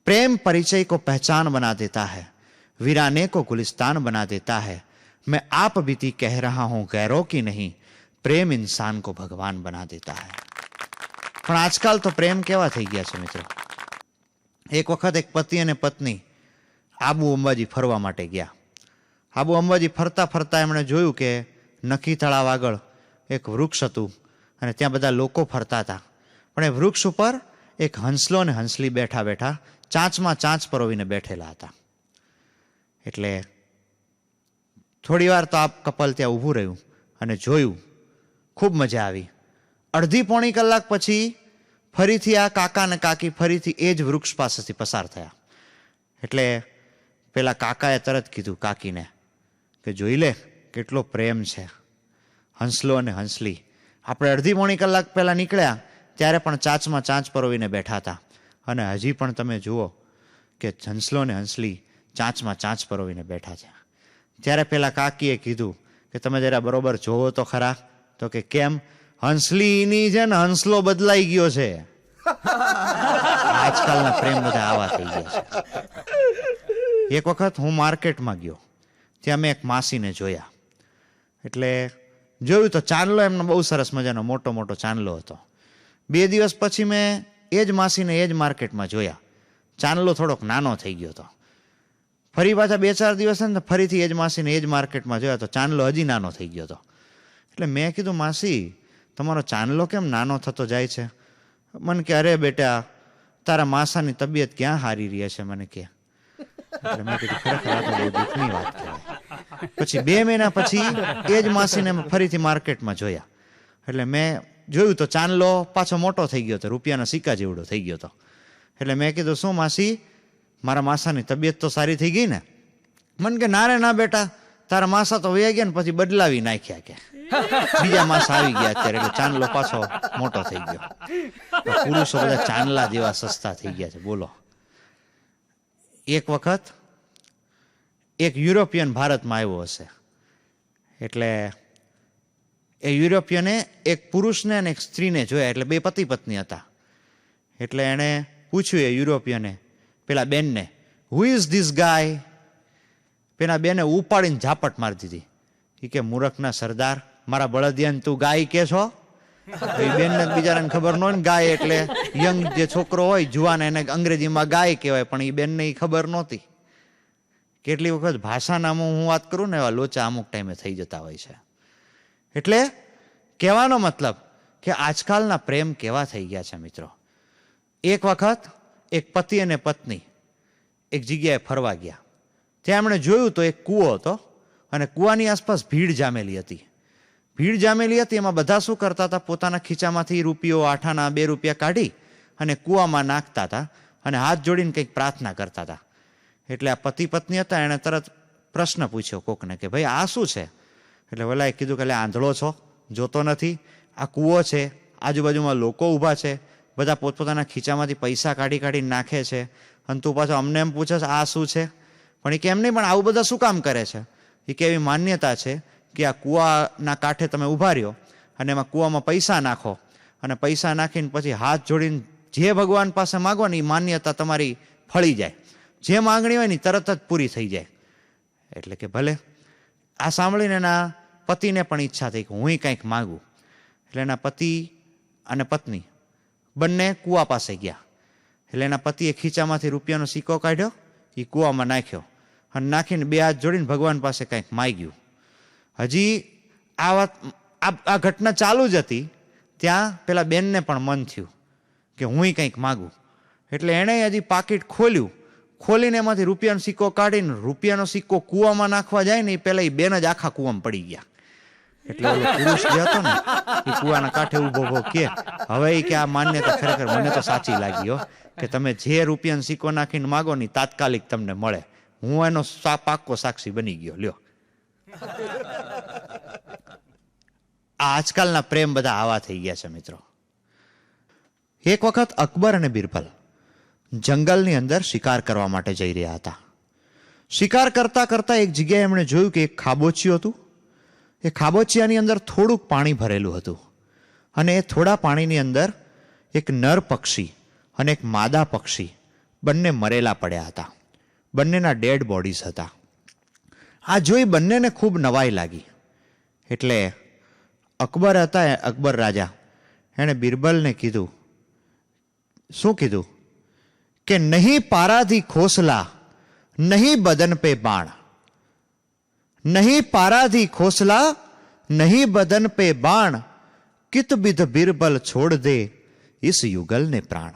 प्रेम परिचय को पहचान बना देता है, वीराने को गुलिस्तान बना देता है. मैं आप बीती कह रहा हूं गैरों की नहीं, प्रेम इंसान को भगवान बना देता है. પણ આજકાલ તો પ્રેમ કેવા થઈ ગયા છે મિત્રો. એક વખત એક પતિ અને પત્ની આબુ અંબાજી ફરવા માટે ગયા. આબુ અંબાજી ફરતા ફરતા એમણે જોયું કે નખી તળાવ આગળ એક વૃક્ષ હતું અને ત્યાં બધા લોકો ફરતા હતા. પણ એ વૃક્ષ ઉપર એક હંસલો અને હંસલી બેઠા બેઠા ચાંચમાં ચાંચ પરોવીને બેઠેલા હતા. એટલે થોડી વાર તો આ કપલ ત્યાં ઊભું રહ્યું અને જોયું. ખૂબ મજા આવી. અડધી પોણી કલાક પછી ફરીથી આ કાકા અને કાકી ફરીથી એ જ વૃક્ષ પાસેથી પસાર થયા. એટલે પેલા કાકાએ તરત કીધું કાકીને કે જોઈ લે કેટલો પ્રેમ છે. હંસલો અને હંસલી આપણે અડધી પોણી કલાક પહેલાં નીકળ્યા ત્યારે પણ ચાંચમાં ચાંચ પરોવીને બેઠા હતા અને હજી પણ તમે જુઓ કે હંસલો અને હંસલી ચાંચમાં ચાંચ પરોવીને બેઠા છે. ત્યારે પેલા કાકીએ કીધું કે તમે જરા બરોબર જોવો તો ખરા. તો કે કેમ? હંસલીની છે ને હંસલો બદલાઈ ગયો છે. આજકાલના પ્રેમ બધા આવા થઈ ગયા છે. એક વખત હું માર્કેટમાં ગયો, ત્યાં મેં એક માસીને જોયા. એટલે જોયું તો ચાંદલો એમનો બહુ સરસ મજાનો મોટો મોટો ચાંદલો હતો. 2 દિવસ પછી મેં એ જ માસીને એ જ માર્કેટમાં જોયા. ચાંદલો થોડોક નાનો થઈ ગયો હતો. ફરી પાછા 2-4 દિવસ ને ફરીથી એ જ માસીને એ જ માર્કેટમાં જોયા તો ચાંદલો હજી નાનો થઈ ગયો હતો. એટલે મેં કીધું માસી, તમારો ચાંદલો કેમ નાનો થતો જાય છે? મને કે અરે બેટા, તારા માસાની તબિયત ક્યાં હારી રહી છે મને કે. એટલે મેં કીધું ખરેખર આ તો બહુ દુઃખની વાત કહેવાય. પછી 2 મહિના પછી એ જ માસીને ફરીથી માર્કેટમાં જોયા. એટલે મેં જોયું તો ચાંદલો પાછો મોટો થઈ ગયો હતો, રૂપિયાના સિક્કા જેવડો થઈ ગયો હતો. એટલે મેં કીધું, શું માસી, મારા માસાની તબિયત તો સારી થઈ ગઈ ને? મને કે ના રે ના બેટા, તારા માસા તો વયા ગયા ને પછી બદલાવી નાખ્યા કે બીજા માસા આવી ગયા અત્યારે, એટલે ચાંદલો પાછો મોટો થઈ ગયો. પુરુષો બધા ચાંદલા જેવા સસ્તા થઈ ગયા છે. બોલો. એક વખત એક યુરોપિયન ભારતમાં આવ્યો હશે, એટલે એ યુરોપિયને એક પુરુષને અને એક સ્ત્રીને જોયા, એટલે બે પતિ પત્ની હતા. એટલે એણે પૂછ્યું એ યુરોપિયને પેલા બેનને, હુ ઇઝ ધીસ ગાય? પેલા બેને ઉપાડીને ઝાપટ મારી દીધી. એ કે મૂર્ખના સરદાર, મારા બળદિયાને તું ગાય કે છો? એ બેનને બિચારાને ખબર ન હોય ને, ગાય એટલે યંગ જે છોકરો હોય જુવાન, એને અંગ્રેજીમાં ગાય કહેવાય, પણ એ બેનને એ ખબર નહોતી. કેટલી વખત ભાષાના હું વાત કરું ને એવા લોચા અમુક ટાઈમે થઈ જતા હોય છે. એટલે કહેવાનો મતલબ કે આજકાલના પ્રેમ કેવા થઈ ગયા છે મિત્રો. એક વખત એક પતિ અને પત્ની એક જગ્યાએ ફરવા ગયા. ત્યાં એમણે જોયું તો એક કૂવો હતો અને કૂવાની આસપાસ ભીડ જામેલી હતી. ભીડ જામેલી હતી, એમાં બધા શું કરતા હતા, પોતાના ખીચામાંથી રૂપિયો, 8 આના 2 રૂપિયા કાઢી અને કૂવામાં નાખતા હતા અને હાથ જોડીને કંઈક પ્રાર્થના કરતા હતા. એટલે આ પતિ પત્ની હતા, એણે તરત પ્રશ્ન પૂછ્યો કોકને કે ભાઈ આ શું છે? એટલે ઓલાએ કીધું કે આંધળો છો, જોતો નથી? આ કૂવો છે, આજુબાજુમાં લોકો ઊભા છે, બધા પોતપોતાના ખીચામાંથી પૈસા કાઢી કાઢી નાખે છે, અને તું પાછો અમને એમ પૂછે આ શું છે? પણ એ કેમ નહીં, પણ આવું બધા શું કામ કરે છે? એ કે એવી માન્યતા છે કે આ કૂવાના કાંઠે તમે ઊભા રહ્યો અને એમાં કૂવામાં પૈસા નાખો, અને પૈસા નાખીને પછી હાથ જોડીને જે ભગવાન પાસે માગો ને એ માન્યતા તમારી ફળી જાય, જે માંગણી હોય ને તરત જ પૂરી થઈ જાય. એટલે કે ભલે. આ સાંભળીને એના પતિને પણ ઈચ્છા થઈ કે હું કંઈક માગું. એટલે એના પતિ અને પત્ની બંને કૂવા પાસે ગયા. એટલે એના પતિએ ખીચામાંથી રૂપિયાનો સિક્કો કાઢ્યો, એ કૂવામાં નાખ્યો અને નાખીને 2 હાથ જોડીને ભગવાન પાસે કંઈક માગ્યું. હજી આ વાત આ ઘટના ચાલુ જ હતી ત્યાં પેલા બેનને પણ મન થયું કે હું કંઈક માગું. એટલે એણે હજી પાકીટ ખોલ્યું, ખોલીને એમાંથી રૂપિયાનો સિક્કો કાઢીને રૂપિયાનો સિક્કો કૂવામાં નાખવા જાય ને એ પહેલા એ બેન જ આખા કૂવામાં પડી ગયા. એટલે ઓલો પુરુષ જે હતો ને એ કૂવાના કાંઠે ઊભો કે હવે એ કે આ માન્યતા ખરેખર મને તો સાચી લાગી હો, કે તમે જે રૂપિયાનો સિક્કો નાખીને માગો ને તાત્કાલિક તમને મળે. હું એનો પાક્કો સાક્ષી બની ગયો. લ્યો, આજકાલના પ્રેમ બધા આવા થઈ ગયા છે મિત્રો. એક વખત અકબર અને બિરબલ જંગલની અંદર શિકાર કરવા માટે જઈ રહ્યા હતા. શિકાર કરતા કરતા એક જગ્યાએ એમણે જોયું કે એક ખાબોચિયું હતું. એ ખાબોચિયાની અંદર થોડુંક પાણી ભરેલું હતું અને એ થોડા પાણીની અંદર એક નર પક્ષી અને એક માદા પક્ષી બંને મરેલા પડ્યા હતા. બંનેના ડેડ બોડીઝ હતા. આ જોઈ બંનેને ખૂબ નવાઈ લાગી. એટલે અકબર હતા, અકબર રાજા, એણે બિરબલને કીધું, શું કીધું કે નહીં પારાથી ખોસલા, નહીં બદન પે બાણ, નહીં પારાથી ખોસલા, નહીં બદન પે બાણ, કિત બિધ બિરબલ છોડ દે ઇસ યુગલને પ્રાણ.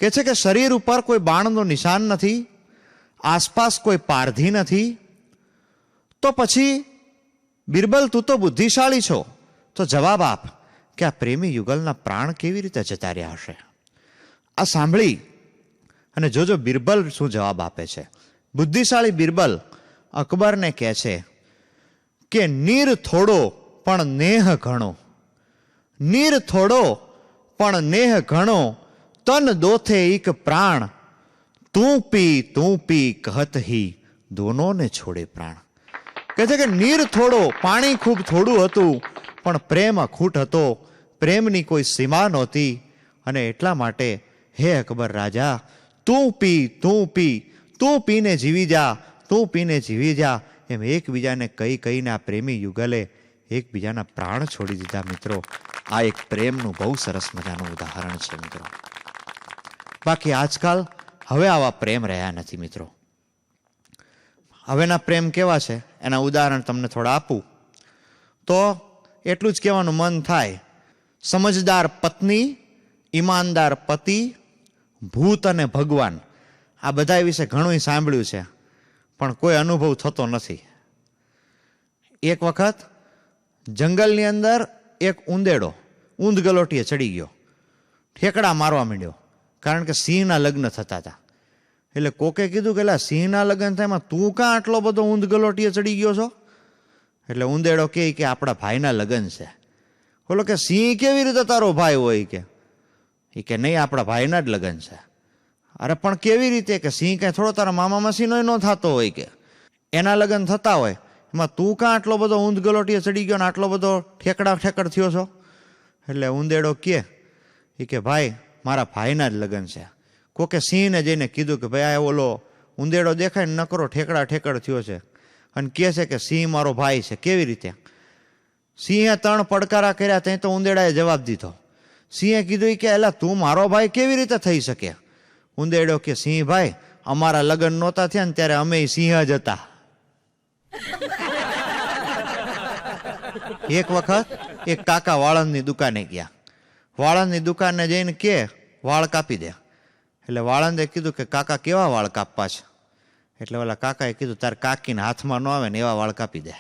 કે છે કે શરીર ઉપર કોઈ બાણનું નિશાન નથી, આસપાસ કોઈ પારધી નથી, તો પછી બિરબલ તું તો બુદ્ધિશાળી છો, તો જવાબ આપ કે આ પ્રેમી યુગલના પ્રાણ કેવી રીતે જતા રહ્યા હશે? આ સાંભળી અને જોજો બિરબલ શું જવાબ આપે છે. બુદ્ધિશાળી બિરબલ અકબરને કહે છે કે નીર થોડો પણ નેહ ઘણો, નીર થોડો પણ નેહ ઘણો, તન દોથે એક પ્રાણ, તું પી કહત હી દોનો ને છોડે પ્રાણ. કહે છે કે નીર થોડો, પાણી ખૂબ થોડું હતું, પણ પ્રેમ અખૂટ હતો, પ્રેમની કોઈ સીમા નહોતી, અને એટલા માટે હે અકબર રાજા, તું પીને જીવી જા, તું પીને જીવી જા, એમ એકબીજાને કહીને આ પ્રેમી યુગલે એકબીજાના પ્રાણ છોડી દીધા. મિત્રો, આ એક પ્રેમનું બહુ સરસ મજાનું ઉદાહરણ છે મિત્રો. બાકી આજકાલ હવે આવા પ્રેમ રહ્યા નથી મિત્રો. હવેના પ્રેમ કેવા છે એના ઉદાહરણ તમને થોડા આપું તો એટલું જ કહેવાનું મન થાય, સમજદાર પત્ની, ઈમાનદાર પતિ, ભૂત અને ભગવાન, આ બધા વિશે ઘણું સાંભળ્યું છે પણ કોઈ અનુભવ થતો નથી. એક વખત જંગલની અંદર એક ઉંદેડો ઊંધ ગલોટીએ ચડી ગયો, ઠેકડા મારવા માંડ્યો. કારણ કે સિંહના લગ્ન થતા હતા. એટલે કોકે કીધું કે સિંહના લગ્ન થાય એમાં તું કાં આટલો બધો ઊંધ ગલોટીએ ચડી ગયો છો? એટલે ઉંદેડો કે આપણા ભાઈના લગ્ન છે. બોલો કે સિંહ કેવી રીતે તારો ભાઈ હોય? કે નહીં, આપણા ભાઈના જ લગ્ન છે. અરે પણ કેવી રીતે? કે સિંહ કાંઈ થોડો તારા મામા માસીનો ન થતો હોય, કે એના લગ્ન થતા હોય, એમાં તું કાં આટલો બધો ઊંધ ગલોટીએ ચડી ગયો ને આટલો બધો ઠેકડ થયો છો? એટલે ઉંદેડો કે ભાઈ મારા ભાઈના જ લગ્ન છે. કોકે સિંહને જઈને કીધું કે ભાઈ આ ઓલો ઉંદેડો દેખાય ને નકરો ઠેકડ થયો છે અને કહે છે કે સિંહ મારો ભાઈ છે. કેવી રીતે? સિંહે 3 પડકારા કર્યા ત્યાં તો ઉંદેડાએ જવાબ દીધો. સિંહે કીધું કે એલા તું મારો ભાઈ કેવી રીતે થઈ શકે? ઉંદેડો કે સિંહ ભાઈ અમારા લગ્ન નહોતા થયા ને ત્યારે અમે સિંહ જ હતા. એક વખત એક કાકા વાળંદની દુકાને ગયા. વાળંદની દુકાને જઈને કે વાળ કાપી દે. એટલે વાળંદે કીધું કે કાકા કેવા વાળ કાપવા છે? એટલે ઓલા કાકાએ કીધું તાર કાકીના હાથમાં ન આવે ને એવા વાળ કાપી દે.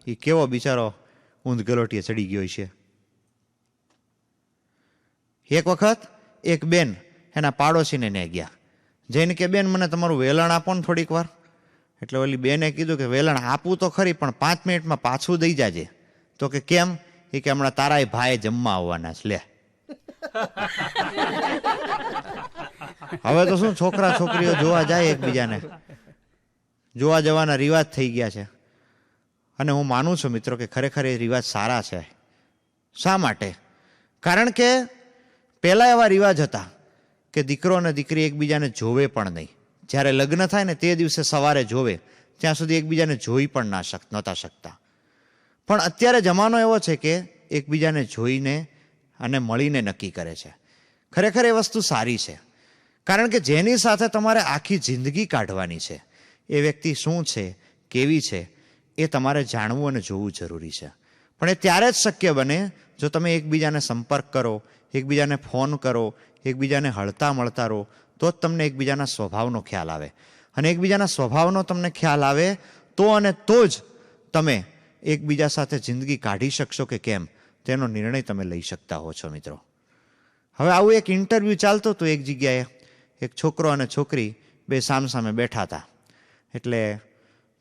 એ કેવો બિચારો ઊંધ ગલોટીએ ચડી ગયો છે. એક વખત એક બેન એના પાડોશીને ને ગયા. જઈને કે બેન મને તમારું વેલણ આપો ને થોડીક વાર. એટલે ઓલી બેને કીધું કે વેલણ આપું તો ખરી પણ 5 મિનિટમાં પાછું દઈ જાજે. તો કે કેમ? કે હમણાં તારા ભાઈ જમવા આવવાના છે. લે હવે તો શું છોકરા છોકરીઓ જોવા જાય એકબીજાને, જોવા જવાના રિવાજ થઈ ગયા છે. અને હું માનું છું મિત્રો કે ખરેખર એ રિવાજ સારા છે. શા માટે? કારણ કે પહેલા એવા રિવાજ હતા કે દીકરો અને દીકરી એકબીજાને જોવે પણ નહીં. જ્યારે લગ્ન થાય ને તે દિવસે સવારે જોવે, ત્યાં સુધી એકબીજાને જોઈ પણ નહોતા શકતા. પણ અત્યારે જમાનો એવો છે કે એકબીજાને જોઈને અને મળીને નક્કી કરે છે. ખરેખર એ વસ્તુ સારી છે. કારણ કે જેની સાથે તમારે આખી જિંદગી કાઢવાની છે એ વ્યક્તિ શું છે, કેવી છે, એ તમારે જાણવું અને જોવું જરૂરી છે. પણ એ ત્યારે જ શક્ય બને જો તમે એકબીજાને સંપર્ક કરો, એકબીજાને ફોન કરો, એકબીજાને હળતા મળતા રહો, તો જ તમને એકબીજાના સ્વભાવનો ખ્યાલ આવે. અને એકબીજાના સ્વભાવનો તમને ખ્યાલ આવે તો અને તો જ તમે એકબીજા સાથે જિંદગી કાઢી શકશો કે કેમ તેનો નિર્ણય તમે લઈ શકતા હો છો મિત્રો. હવે આવું એક ઇન્ટરવ્યૂ ચાલતું હતું. એક જગ્યાએ એક છોકરો અને છોકરી બે સામસામે બેઠા હતા. એટલે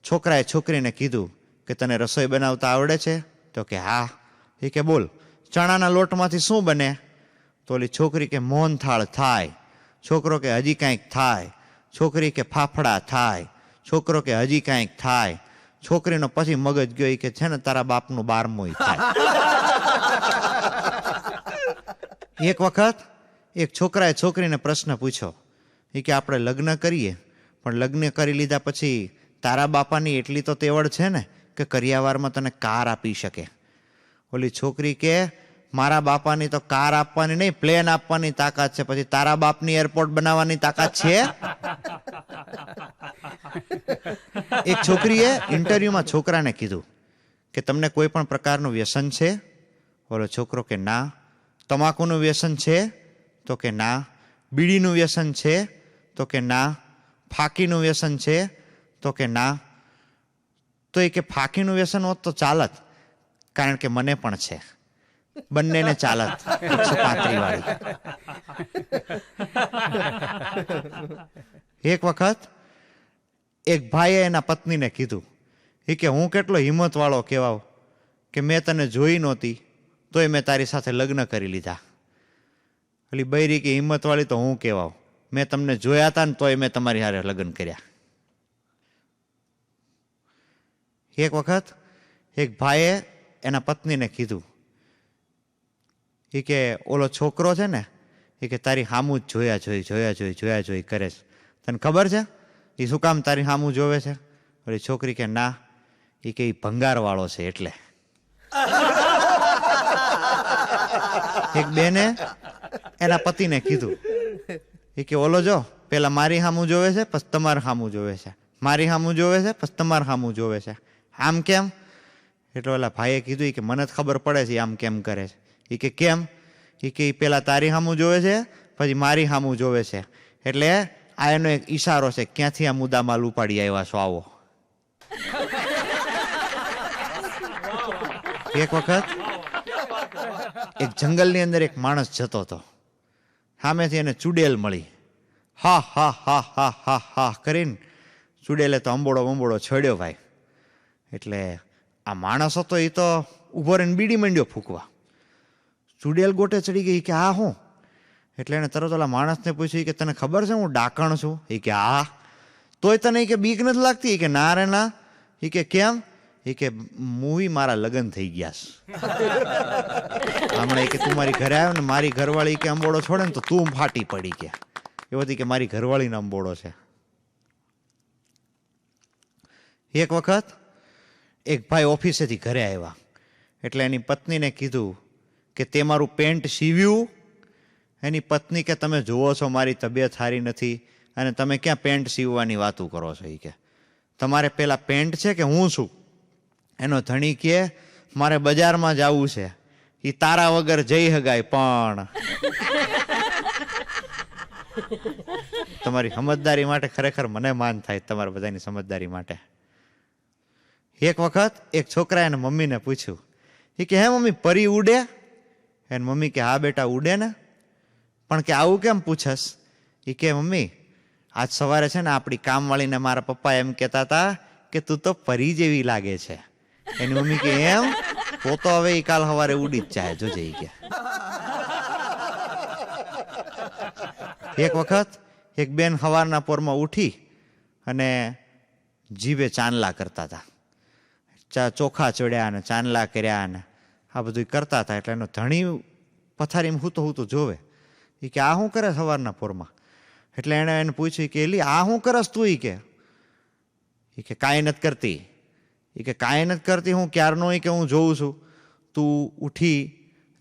છોકરાએ છોકરીને કીધું કે તને રસોઈ બનાવતા આવડે છે? તો કે હા. એ કે બોલ ચણાના લોટમાંથી શું બને? તો ઓલી છોકરી કે મોહનથાળ થાય. છોકરો કે હજી કાંઈક થાય. છોકરી કે ફાફડા થાય. છોકરો કે હજી કાંઈક થાય. છોકરીનો પછી મગજ ગયો કે છે ને તારા બાપનું 12મું થાય. એક વખત એક છોકરાએ છોકરીને પ્રશ્ન પૂછ્યો કે આપણે લગ્ન કરીએ પણ લગ્ન કરી લીધા પછી તારા બાપાની એટલી તો તેવડ છે ને કે કરિયાવારમાં તને કાર આપી શકે? ઓલી છોકરી કે મારા બાપાની તો કાર આપવાની નહીં, પ્લેન આપવાની તાકાત છે. પછી તારા બાપની એરપોર્ટ બનાવવાની તાકાત છે? એક છોકરીએ ઇન્ટરવ્યુમાં છોકરાને કીધું કે તમને કોઈ પણ પ્રકારનું વ્યસન છે? ઓલો છોકરો કે ના. તમાકુનું વ્યસન છે? તો કે ના. બીડીનું વ્યસન છે? તો કે ના. ફાંકીનું વ્યસન છે? તો કે ના. તો એ કે ફાંકીનું વ્યસન હોત તો ચાલત, કારણ કે મને પણ છે. બંનેને ચાલત 135 વાળી. એક વખત એક ભાઈએ એના પત્નીને કીધું કે હું કેટલો હિંમત વાળો કહેવાવ કે મેં તને જોઈ નહોતી તોય મેં તારી સાથે લગ્ન કરી લીધા. એટલે બૈરી કે હિંમત વાળી તો હું કહેવાવ, મેં તમને જોયા હતા ને તોય મેં તમારી હારે લગ્ન કર્યા. એક વખત એક ભાઈએ એના પત્નીને કીધું કે ઓલો છોકરો છે ને એ કે તારી હામું જ જોયા જોઈ કરે છે. તને ખબર છે એ શું કામ તારી હામું જોવે છે? ઓલી છોકરી કે ના. એ કે ભંગાર વાળો છે એટલે. એક બેને એના પતિને કીધું કે ઓલો જો પેલા મારી હામું જોવે છે પછી તમારું હામું જોવે છે, મારી હામું જોવે છે પછી તમારું હામું જોવે છે, આમ કેમ? એટલે ઓલા ભાઈએ કીધું કે મને જ ખબર પડે છે આમ કેમ કરે છે. એ કે કેમ? એ કે પેલા તારી હામું જોવે છે પછી મારી હામું જોવે છે, એટલે આ એનો એક ઈશારો છે ક્યાંથી આ મુદ્દામાલ ઉપાડી આવ્યા છો આવો. એક જંગલની અંદર એક માણસ જતો હતો. સામેથી એને ચુડેલ મળી. હા હા હા હા હા હા કરીને ચુડેલે તો અંબોડો છોડ્યો ભાઈ. એટલે આ માણસ હતો એ તો ઊભો રહીને બીડી માંડ્યો ફૂંકવા. ચુડેલ ગોટે ચડી ગઈ કે આ હું? એટલે એને તરત ઓલા માણસને પૂછ્યું કે તને ખબર છે હું ડાકણ છું? એ કે હા. તોય તને કે બીક નથી લાગતી? કે ના રે ના. એ કે કેમ? એ કે મૂવી મારા લગ્ન થઈ ગયા છે હમણાં. કે તું મારી ઘરે આવ્યો ને મારી ઘરવાળી કે અંબોડો છોડે ને તો તું ફાટી પડી કે એ બધી કે મારી ઘરવાળીનો અંબોડો છે. એક વખત એક ભાઈ ઓફિસેથી ઘરે આવ્યા એટલે એની પત્નીને કીધું કે તે મારું પેન્ટ સીવ્યું? એની પત્ની કે તમે જુઓ છો મારી તબિયત સારી નથી અને તમે ક્યાં પેન્ટ સીવવાની વાતું કરો છો? એ કે તમારે પેલા પેન્ટ છે કે હું છું? એનો ધણી કે મારે બજારમાં જવું છે. એ તારા વગર જઈ હગાય પણ તમારી સમજદારી માટે ખરેખર મને માન થાય, તમારા બધાની સમજદારી માટે. એક વખત એક છોકરાએ એને મમ્મીને પૂછ્યું. એ કે હે મમ્મી પરી ઉડે? એને મમ્મી કે હા બેટા ઉડે ને. પણ કે આવું કેમ પૂછસ? એ કે મમ્મી આજ સવારે છે ને આપણી કામવાળીને મારા પપ્પા એમ કહેતા હતા કે તું તો પરી જેવી લાગે છે. એની મમ્મી કે એમ? તો હવે એ કાલ સવારે ઉડી જ જાય જોજે. કે એક વખત એક બેન સવારના પોરમાં ઉઠી અને જીભે ચાંદલા કરતા હતા. ચોખા ચોડ્યા ને ચાંદલા કર્યા ને આ બધું કરતા હતા. એટલે એનો ધણી પથારીમાં હૂતો જોવે. એ કે આ શું કરે સવારના પોરમાં? એટલે એણે એને પૂછ્યું કે એલી આ શું કરસ તું? એ કે કાંઈ નથી કરતી. એ કે કાંઈ નથી કરતી? હું ક્યારનો કે હું જોઉં છું. તું ઉઠી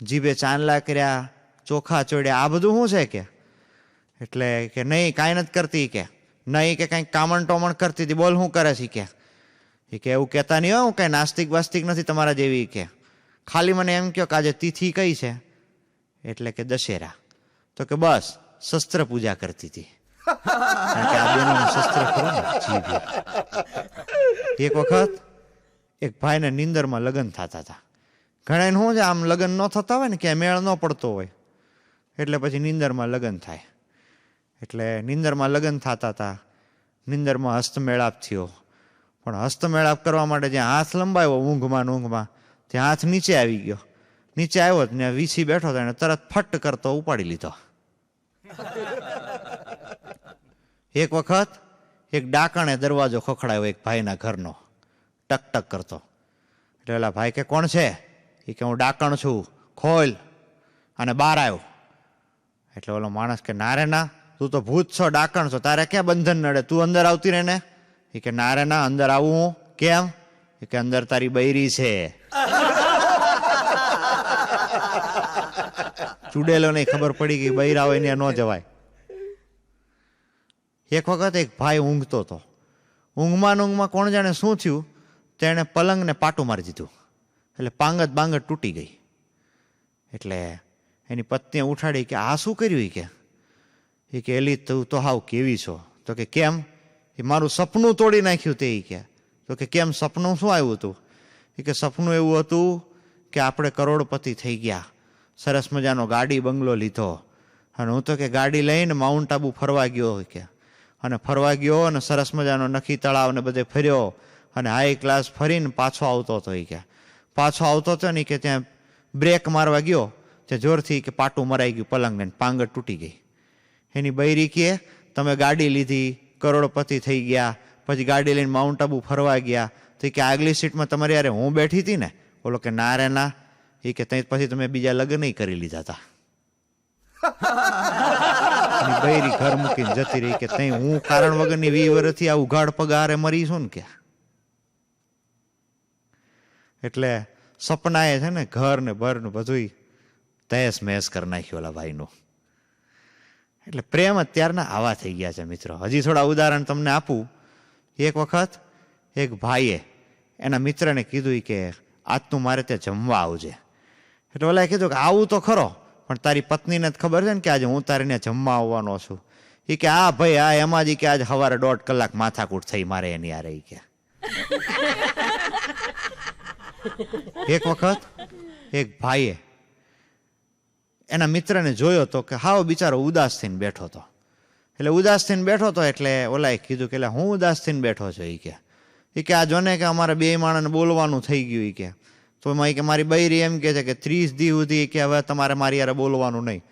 જીભે ચાંદલા કર્યા ચોખા ચોડ્યા આ બધું શું છે? કે એટલે કે નહીં કાંઈ નથી કરતી. કે નહીં કે કાંઈક કામણ ટોમણ કરતી હતી. બોલ શું કરે છે? કે એવું કહેતા નહીં હો, હું કાંઈ નાસ્તિક વાસ્તિક નથી તમારા જેવી. કે ખાલી મને એમ કહો કે આજે તિથિ કઈ છે? એટલે કે દશેરા. તો કે બસ શસ્ત્ર પૂજા કરતી હતી. કારણ કે આ બેનોનું શસ્ત્ર ખરું ને જીભ. એક વખત એક ભાઈને નીંદરમાં લગ્ન થતા હતા. ઘણા શું છે આમ લગ્ન ન થતા હોય ને ક્યાંય મેળ ન પડતો હોય એટલે પછી નીંદરમાં લગ્ન થાય. એટલે નીંદરમાં લગ્ન થતા હતા. નીંદરમાં હસ્તમેળાપ થયો. પણ હસ્તમેળાપ કરવા માટે જ્યાં હાથ લંબાવ્યો ઊંઘમાં ત્યાં હાથ નીચે આવી ગયો. નીચે આવ્યો ને વીછી બેઠો હતો એને તરત ફટ કરતો ઉપાડી લીધો. એક વખત એક ડાકણે દરવાજો ખખડાયો એક ભાઈના ઘરનો ટક ટક કરતો. એટલે ઓલા ભાઈ કે કોણ છે? એ કે હું ડાકણ છું, ખોલ. અને બહાર આવ્યો. એટલે ઓલો માણસ કે ના રે ના તું તો ભૂત છો, ડાકણ છો, તારે ક્યાં બંધન નડે? તું અંદર આવતી રહે ને. એ કે ના રે ના અંદર આવું હું કેમ? એ કે અંદર તારી બૈરી છે. ચુડેલો નહીં ખબર પડી ગઈ બૈરા હોય ને ન જવાય. એક વખત એક ભાઈ ઊંઘતો હતો. ઊંઘમાં કોણ જાણે શું થયું તેણે પલંગને પાટું મારી દીધું. એટલે પાંગત બાંગત તૂટી ગઈ. એટલે એની પત્નીએ ઉઠાડી કે આ શું કર્યું? એ કે એલી તું તો હાવ કેવી છો? તો કે કેમ? એ મારું સપનું તોડી નાખ્યું તે. કે તો કે કેમ સપનું શું આવ્યું હતું? એ કે સપનું એવું હતું કે આપણે કરોડપતિ થઈ ગયા, સરસ મજાનો ગાડી બંગલો લીધો અને હું તો કે ગાડી લઈને માઉન્ટ આબુ ફરવા ગયો. કે અને ફરવા ગયો અને સરસ મજાનો નખી તળાવ ને બધે ફર્યો અને હાઈ ક્લાસ ફરીને પાછો આવતો હતો. કે પાછો આવતો હતો ને કે ત્યાં બ્રેક મારવા ગયો ત્યાં જોરથી કે પાટું મરાઈ ગયું પલંગને, પાંગટ તૂટી ગઈ. એની બૈરી કહે તમે ગાડી લીધી, કરોડપતિ થઈ ગયા, પછી ગાડી લઈને માઉન્ટ આબુ ફરવા ગયા તો કે આગલી સીટમાં તમારી યારે હું બેઠી હતી ને. બોલો કે ના રે ના. એ કે ત્યાં પછી તમે બીજા લગ્ન કરી લીધા હતા. બૈરી ઘર મૂકીને જતી રહી કે તઈ હું કારણ વગરની 20 વર્ષથી આ ઉઘાડ પગારે મરી છું ને. કે એટલે સપનાએ છે ને ઘર ને ભર ને બધું તહેસ મહેસ કરી નાખ્યું ઓલા ભાઈનું. એટલે પ્રેમ અત્યારના આવા થઈ ગયા છે મિત્રો. હજી થોડા ઉદાહરણ તમને આપું. એક વખત એક ભાઈએ એના મિત્રને કીધું કે આજ તું મારે ત્યાં જમવા આવજે. એટલે ઓલાએ કીધું કે આવું તો ખરો પણ તારી પત્નીને જ ખબર છે ને કે આજે હું તારે ત્યાં જમવા આવવાનો છું. એ કે હા ભાઈ હા એમાં જ કે આજે સવારે 1.5 કલાક માથાકૂટ થઈ મારે એની આ રહી. કે એક વખત એક ભાઈએ એના મિત્રને જોયો તો કે હાવ બિચારો ઉદાસ થઈને બેઠો હતો. એટલે ઉદાસ થઈને બેઠો હતો એટલે ઓલાએ કીધું કે હું ઉદાસ થઈને બેઠો છું. એ કે આ જોને કે અમારે બે માણસને બોલવાનું થઈ ગયું. તો એમાં કે મારી બૈરી એમ કે છે કે 30 દી સુધી કે હવે તમારે મારી યારે બોલવાનું નહીં.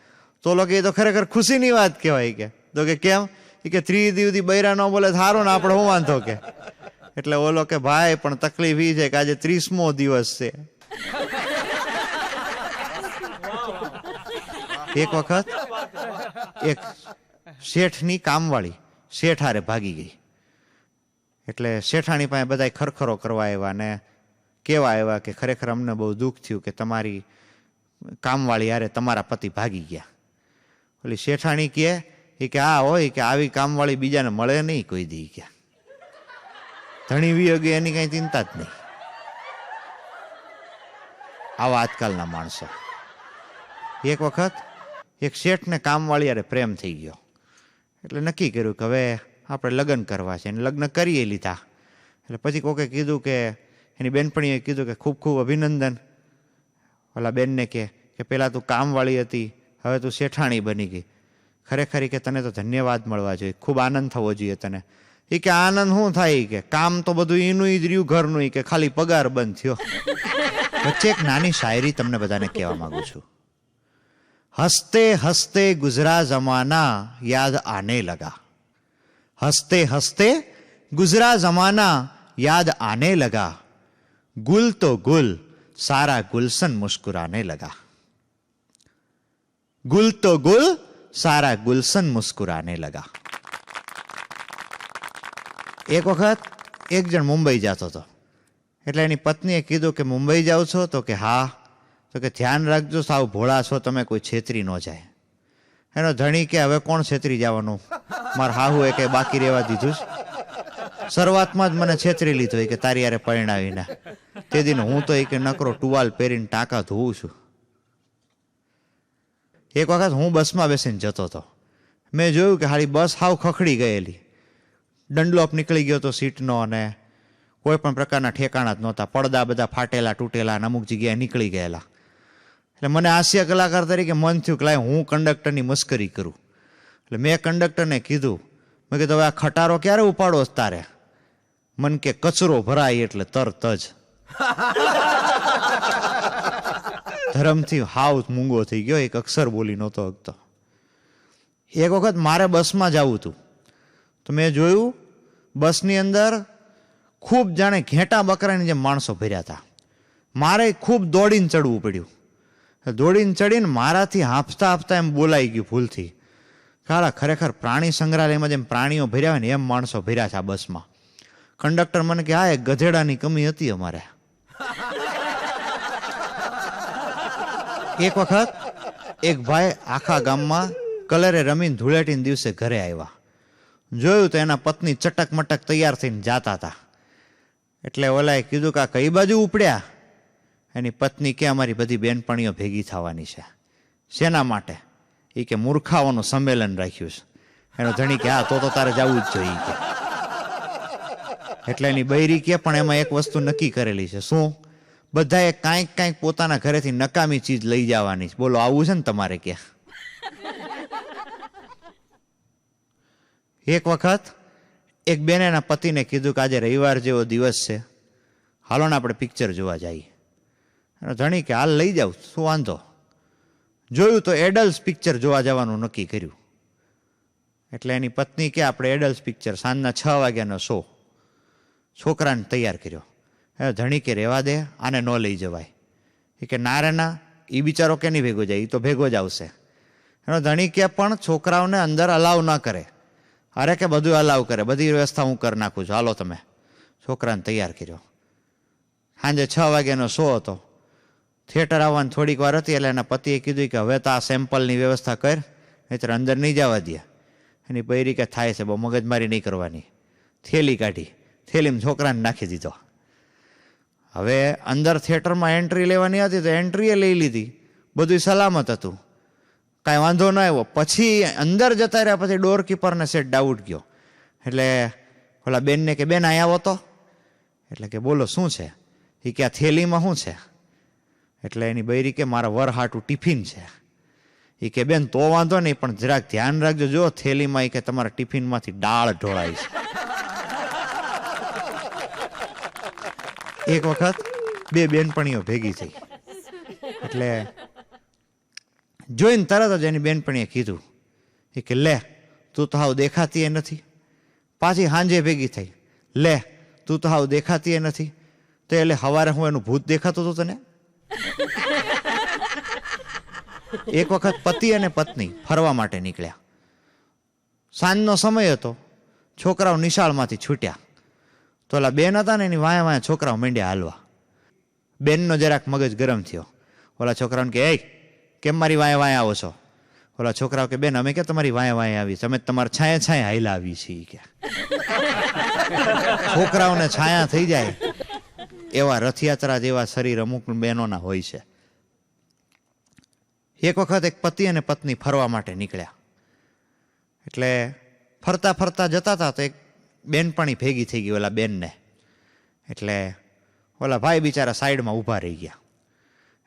તો લોકો એ તો ખરેખર ખુશીની વાત કહેવાય. તો કે કેમ? કે 30 દી સુધી બૈરા ન બોલે સારું ને, આપણે શું વાંધો કે. એટલે ઓલો કે ભાઈ પણ તકલીફ એ છે કે આજે 30મો દિવસ છે. એક વખત એક શેઠની કામવાળી શેઠ હારે ભાગી ગઈ. એટલે શેઠાણી પાસે બધા ખરખરો કરવા આવ્યા ને કેવા આવ્યા કે ખરેખર અમને બહુ દુઃખ થયું કે તમારી કામવાળી યારે તમારા પતિ ભાગી ગયા. ઓલી શેઠાણી કહે કે આ હોય કે આવી કામવાળી બીજાને મળે નહીં કોઈ દી. કે ધણી વિયોગી એની કઈ ચિંતા જ નહીં. આવા આજકાલના માણસો. એક વખત એક શેઠને કામવાળી યારે પ્રેમ થઈ ગયો. એટલે નક્કી કર્યું કે હવે આપણે લગ્ન કરવા છે. લગ્ન કરી લીધા. એટલે પછી કોકે કીધું કે એની બેનપણીએ કીધું કે ખૂબ ખૂબ અભિનંદન. ઓલા બેનને કે પેલા તું કામવાળી હતી, હવે તું શેઠાણી બની ગઈ. ખરેખર કે તને તો ધન્યવાદ મળવા જોઈએ, ખૂબ આનંદ થવો જોઈએ તને. એ કે આનંદ શું થાય? કે કામ તો બધું એનું જ રહ્યું ઘરનું, કે ખાલી પગાર બંધ થયો. વચ્ચે એક નાની શાયરી તમને બધાને કહેવા માંગુ છું. હસતે હસતે ગુજરા જમાના યાદ આને લગા. હસતે હસતે ગુજરા જમાના યાદ આને લગા. ગુલ તો ગુલ સારા ગુલશન મુસ્कुराने लगा. गुल तो गुल सारा गुलशन मुस्कुराने लगा. એક વખત એક જણ મુંબઈ જતો હતો. એટલે એની પત્નીએ કીધું કે મુંબઈ જાવ છો? તો કે હા. તો કે ધ્યાન રાખજો, સાવ ભોળા છો તમે, કોઈ છેતરી ન જાય. એનો ધણી કે હવે કોણ છેતરી જવાનું, મારા હાહુએ કે બાકી રહેવા દીધું જ. શરૂઆતમાં જ મને છેતરી લીધો કે તારી યારે પરણાવીને. તે દિન હું તો કે નકરો ટુવાલ પહેરીને ટાંકા ધોઉં છું. એક વખત હું બસમાં બેસીને જતો હતો. મેં જોયું કે હારી બસ હાવ ખખડી ગયેલી. દંડલોપ નીકળી ગયો તો સીટનો, અને કોઈ પણ પ્રકારના ઠેકાણા જ નહોતા. પડદા બધા ફાટેલા તૂટેલા અને અમુક જગ્યાએ નીકળી ગયેલા. એટલે મને હાસ્ય કલાકાર તરીકે મન થયું કે હું કંડક્ટરની મસ્કરી કરું. એટલે મેં કંડક્ટરને કીધું, મેં કીધું હવે આ ખટારો ક્યારે ઉપાડો તારે? મન કે કચરો ભરાય એટલે તરત જ. ધરમથી હાવ મૂંગો થઈ ગયો, એક અક્ષર બોલી નહોતો શકતો. એક વખત મારે બસમાં જવું હતું. તો મેં જોયું બસની અંદર ખૂબ જાણે ઘેટા બકરાની જેમ માણસો ભર્યા હતા. મારે ખૂબ દોડીને ચડવું પડ્યું. દોડીને ચડીને મારાથી હાંફતા હાંફતા એમ બોલાઈ ગયું ભૂલથી. કાળા ખરેખર પ્રાણી સંગ્રહાલયમાં જેમ પ્રાણીઓ ભર્યા હોય ને એમ માણસો ભર્યા છે આ બસમાં. કંડક્ટર મને કે આ એક ગધેડાની કમી હતી અમારે. એક વખત એક ભાઈ આખા ગામમાં કલરે રમીને ધૂળેટીના દિવસે ઘરે આવ્યા. જોયું તો એના પત્ની ચટક મટક તૈયાર થઈને જાતા હતા. એટલે ઓલાએ કીધું કે આ કઈ બાજુ ઉપડ્યા? એની પત્ની કે અમારી બધી બેનપણીઓ ભેગી થવાની છે. શેના માટે? એ કે મૂર્ખાઓનું સંમેલન રાખ્યું છે. એનો ધણી કે હા તો તારે જવું જ જોઈએ કે. એટલે એની બૈરી કે પણ એમાં એક વસ્તુ નક્કી કરેલી છે. શું? બધાએ કાંઈક કાંઈક પોતાના ઘરેથી નકામી ચીજ લઈ જવાની. બોલો આવું છે ને તમારે કે? એક વખત એક બેન એના પતિને કીધું કે આજે રવિવાર જેવો દિવસ છે, હાલો ને આપણે પિક્ચર જોવા જઈએ. એનો ધણી કે હાલ લઈ જાવ, શું વાંધો. જોયું તો એડલ્ટ પિક્ચર જોવા જવાનું નક્કી કર્યું. એટલે એની પત્ની કે આપણે એડલ્ટ પિક્ચર સાંજના 6 વાગ્યાનો શો. છોકરાને તૈયાર કર્યો. એ ધણી કે રહેવા દે, આને ન લઈ જવાય. એ કે ના રે ના, એ બિચારો કેની ભેગો જાય, એ તો ભેગો જ આવશે. એનો ધણી કે પણ છોકરાઓને અંદર અલાવ ન કરે. અરે કે બધું અલાવ કરે, બધી વ્યવસ્થા હું કરી નાખું છું, હાલો તમે. છોકરાને તૈયાર કર્યો. સાંજે 6 વાગ્યાનો શો હતો. થિયેટર આવવાની થોડીક વાર હતી એટલે એના પતિએ કીધું કે હવે તો આ સેમ્પલની વ્યવસ્થા કર, નહીંતર અંદર નહીં જવા દે. એની બૈરી કે થાય છે, બહુ મગજમારી નહીં કરવાની. થેલી કાઢી, થેલીમાં છોકરાને નાખી દીધો. હવે અંદર થિયેટરમાં એન્ટ્રી લેવાની હતી તો એન્ટ્રીએ લઈ લીધી, બધું સલામત હતું, કાંઈ વાંધો ન આવ્યો. પછી અંદર જતા રહ્યા પછી ડોર કીપરને સેટ ડાઉટ ગયો. એટલે ઓલા બેનને કે બેન અહીંયા આવો તો. એટલે કે બોલો શું છે? એ કે આ થેલીમાં શું છે? એટલે એની બૈરી કે મારા વર હાટું ટિફિન છે. એ કે બેન તો વાંધો નહીં, પણ જરાક ધ્યાન રાખજો, જો થેલીમાં કે તમારા ટિફિનમાંથી દાળ ઢોળાય છે. એક વખત બે બેનપણીઓ ભેગી થઈ એટલે જોઈને તરત જ એની બેનપણીએ કીધું એ કે લે તું તો હાવ દેખાતી એ નથી. પાછી હાંજે ભેગી થઈ, લે તું તો હાવ દેખાતી એ નથી. તો એટલે સવારે હું એનું ભૂત દેખાતું હતું તને. એક વખત પતિ અને પત્ની ફરવા માટે નીકળ્યા. સાંજનો સમય હતો, છોકરાઓ નિશાળમાંથી છૂટ્યા. તો ઓલા બેન હતા ને એની વાયા વાયા છોકરાઓ માંડ્યા હાલવા. બેનનો જરાક મગજ ગરમ થયો. ઓલા છોકરાઓને કે એ કેમ મારી વાયા વાયા આવો છો? ઓલા છોકરાઓ કે બેન અમે કે તમારી વાયા વાયા આવી, અમે તમારા છાયા છાયા હાઈલા આવી છીએ કે. છોકરાઓને છાયા થઈ જાય એવા રથયાત્રા જેવા શરીર અમુક બહેનોના હોય છે. એક વખત એક પતિ અને પત્ની ફરવા માટે નીકળ્યા. એટલે ફરતા ફરતા જતા હતા તો એક બેનપણી ભેગી થઈ ગઈ ઓલા બેનને. એટલે ઓલા ભાઈ બિચારા સાઈડમાં ઊભા રહી ગયા.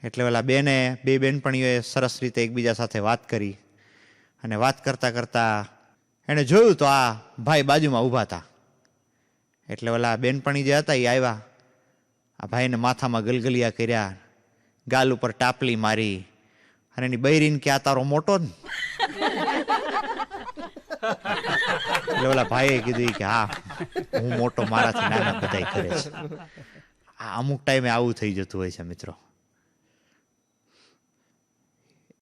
એટલે ઓલા બેને બે બેનપણીઓએ સરસ રીતે એકબીજા સાથે વાત કરી અને વાત કરતા કરતા એણે જોયું તો આ ભાઈ બાજુમાં ઊભા હતા. એટલે ઓલા બેનપણી જે હતા એ આવ્યા, આ ભાઈને માથામાં ગલગલિયા કર્યા, ગાલ ઉપર ટાપલી મારી અને એની બૈરીને કે આ તારો મોટો ને. એટલે ઓલા ભાઈએ કીધું કે હા હું મોટો, મારાથી નાના બધાય કરે છે. આ અમુક ટાઈમે આવું થઈ જતું હોય છે મિત્રો.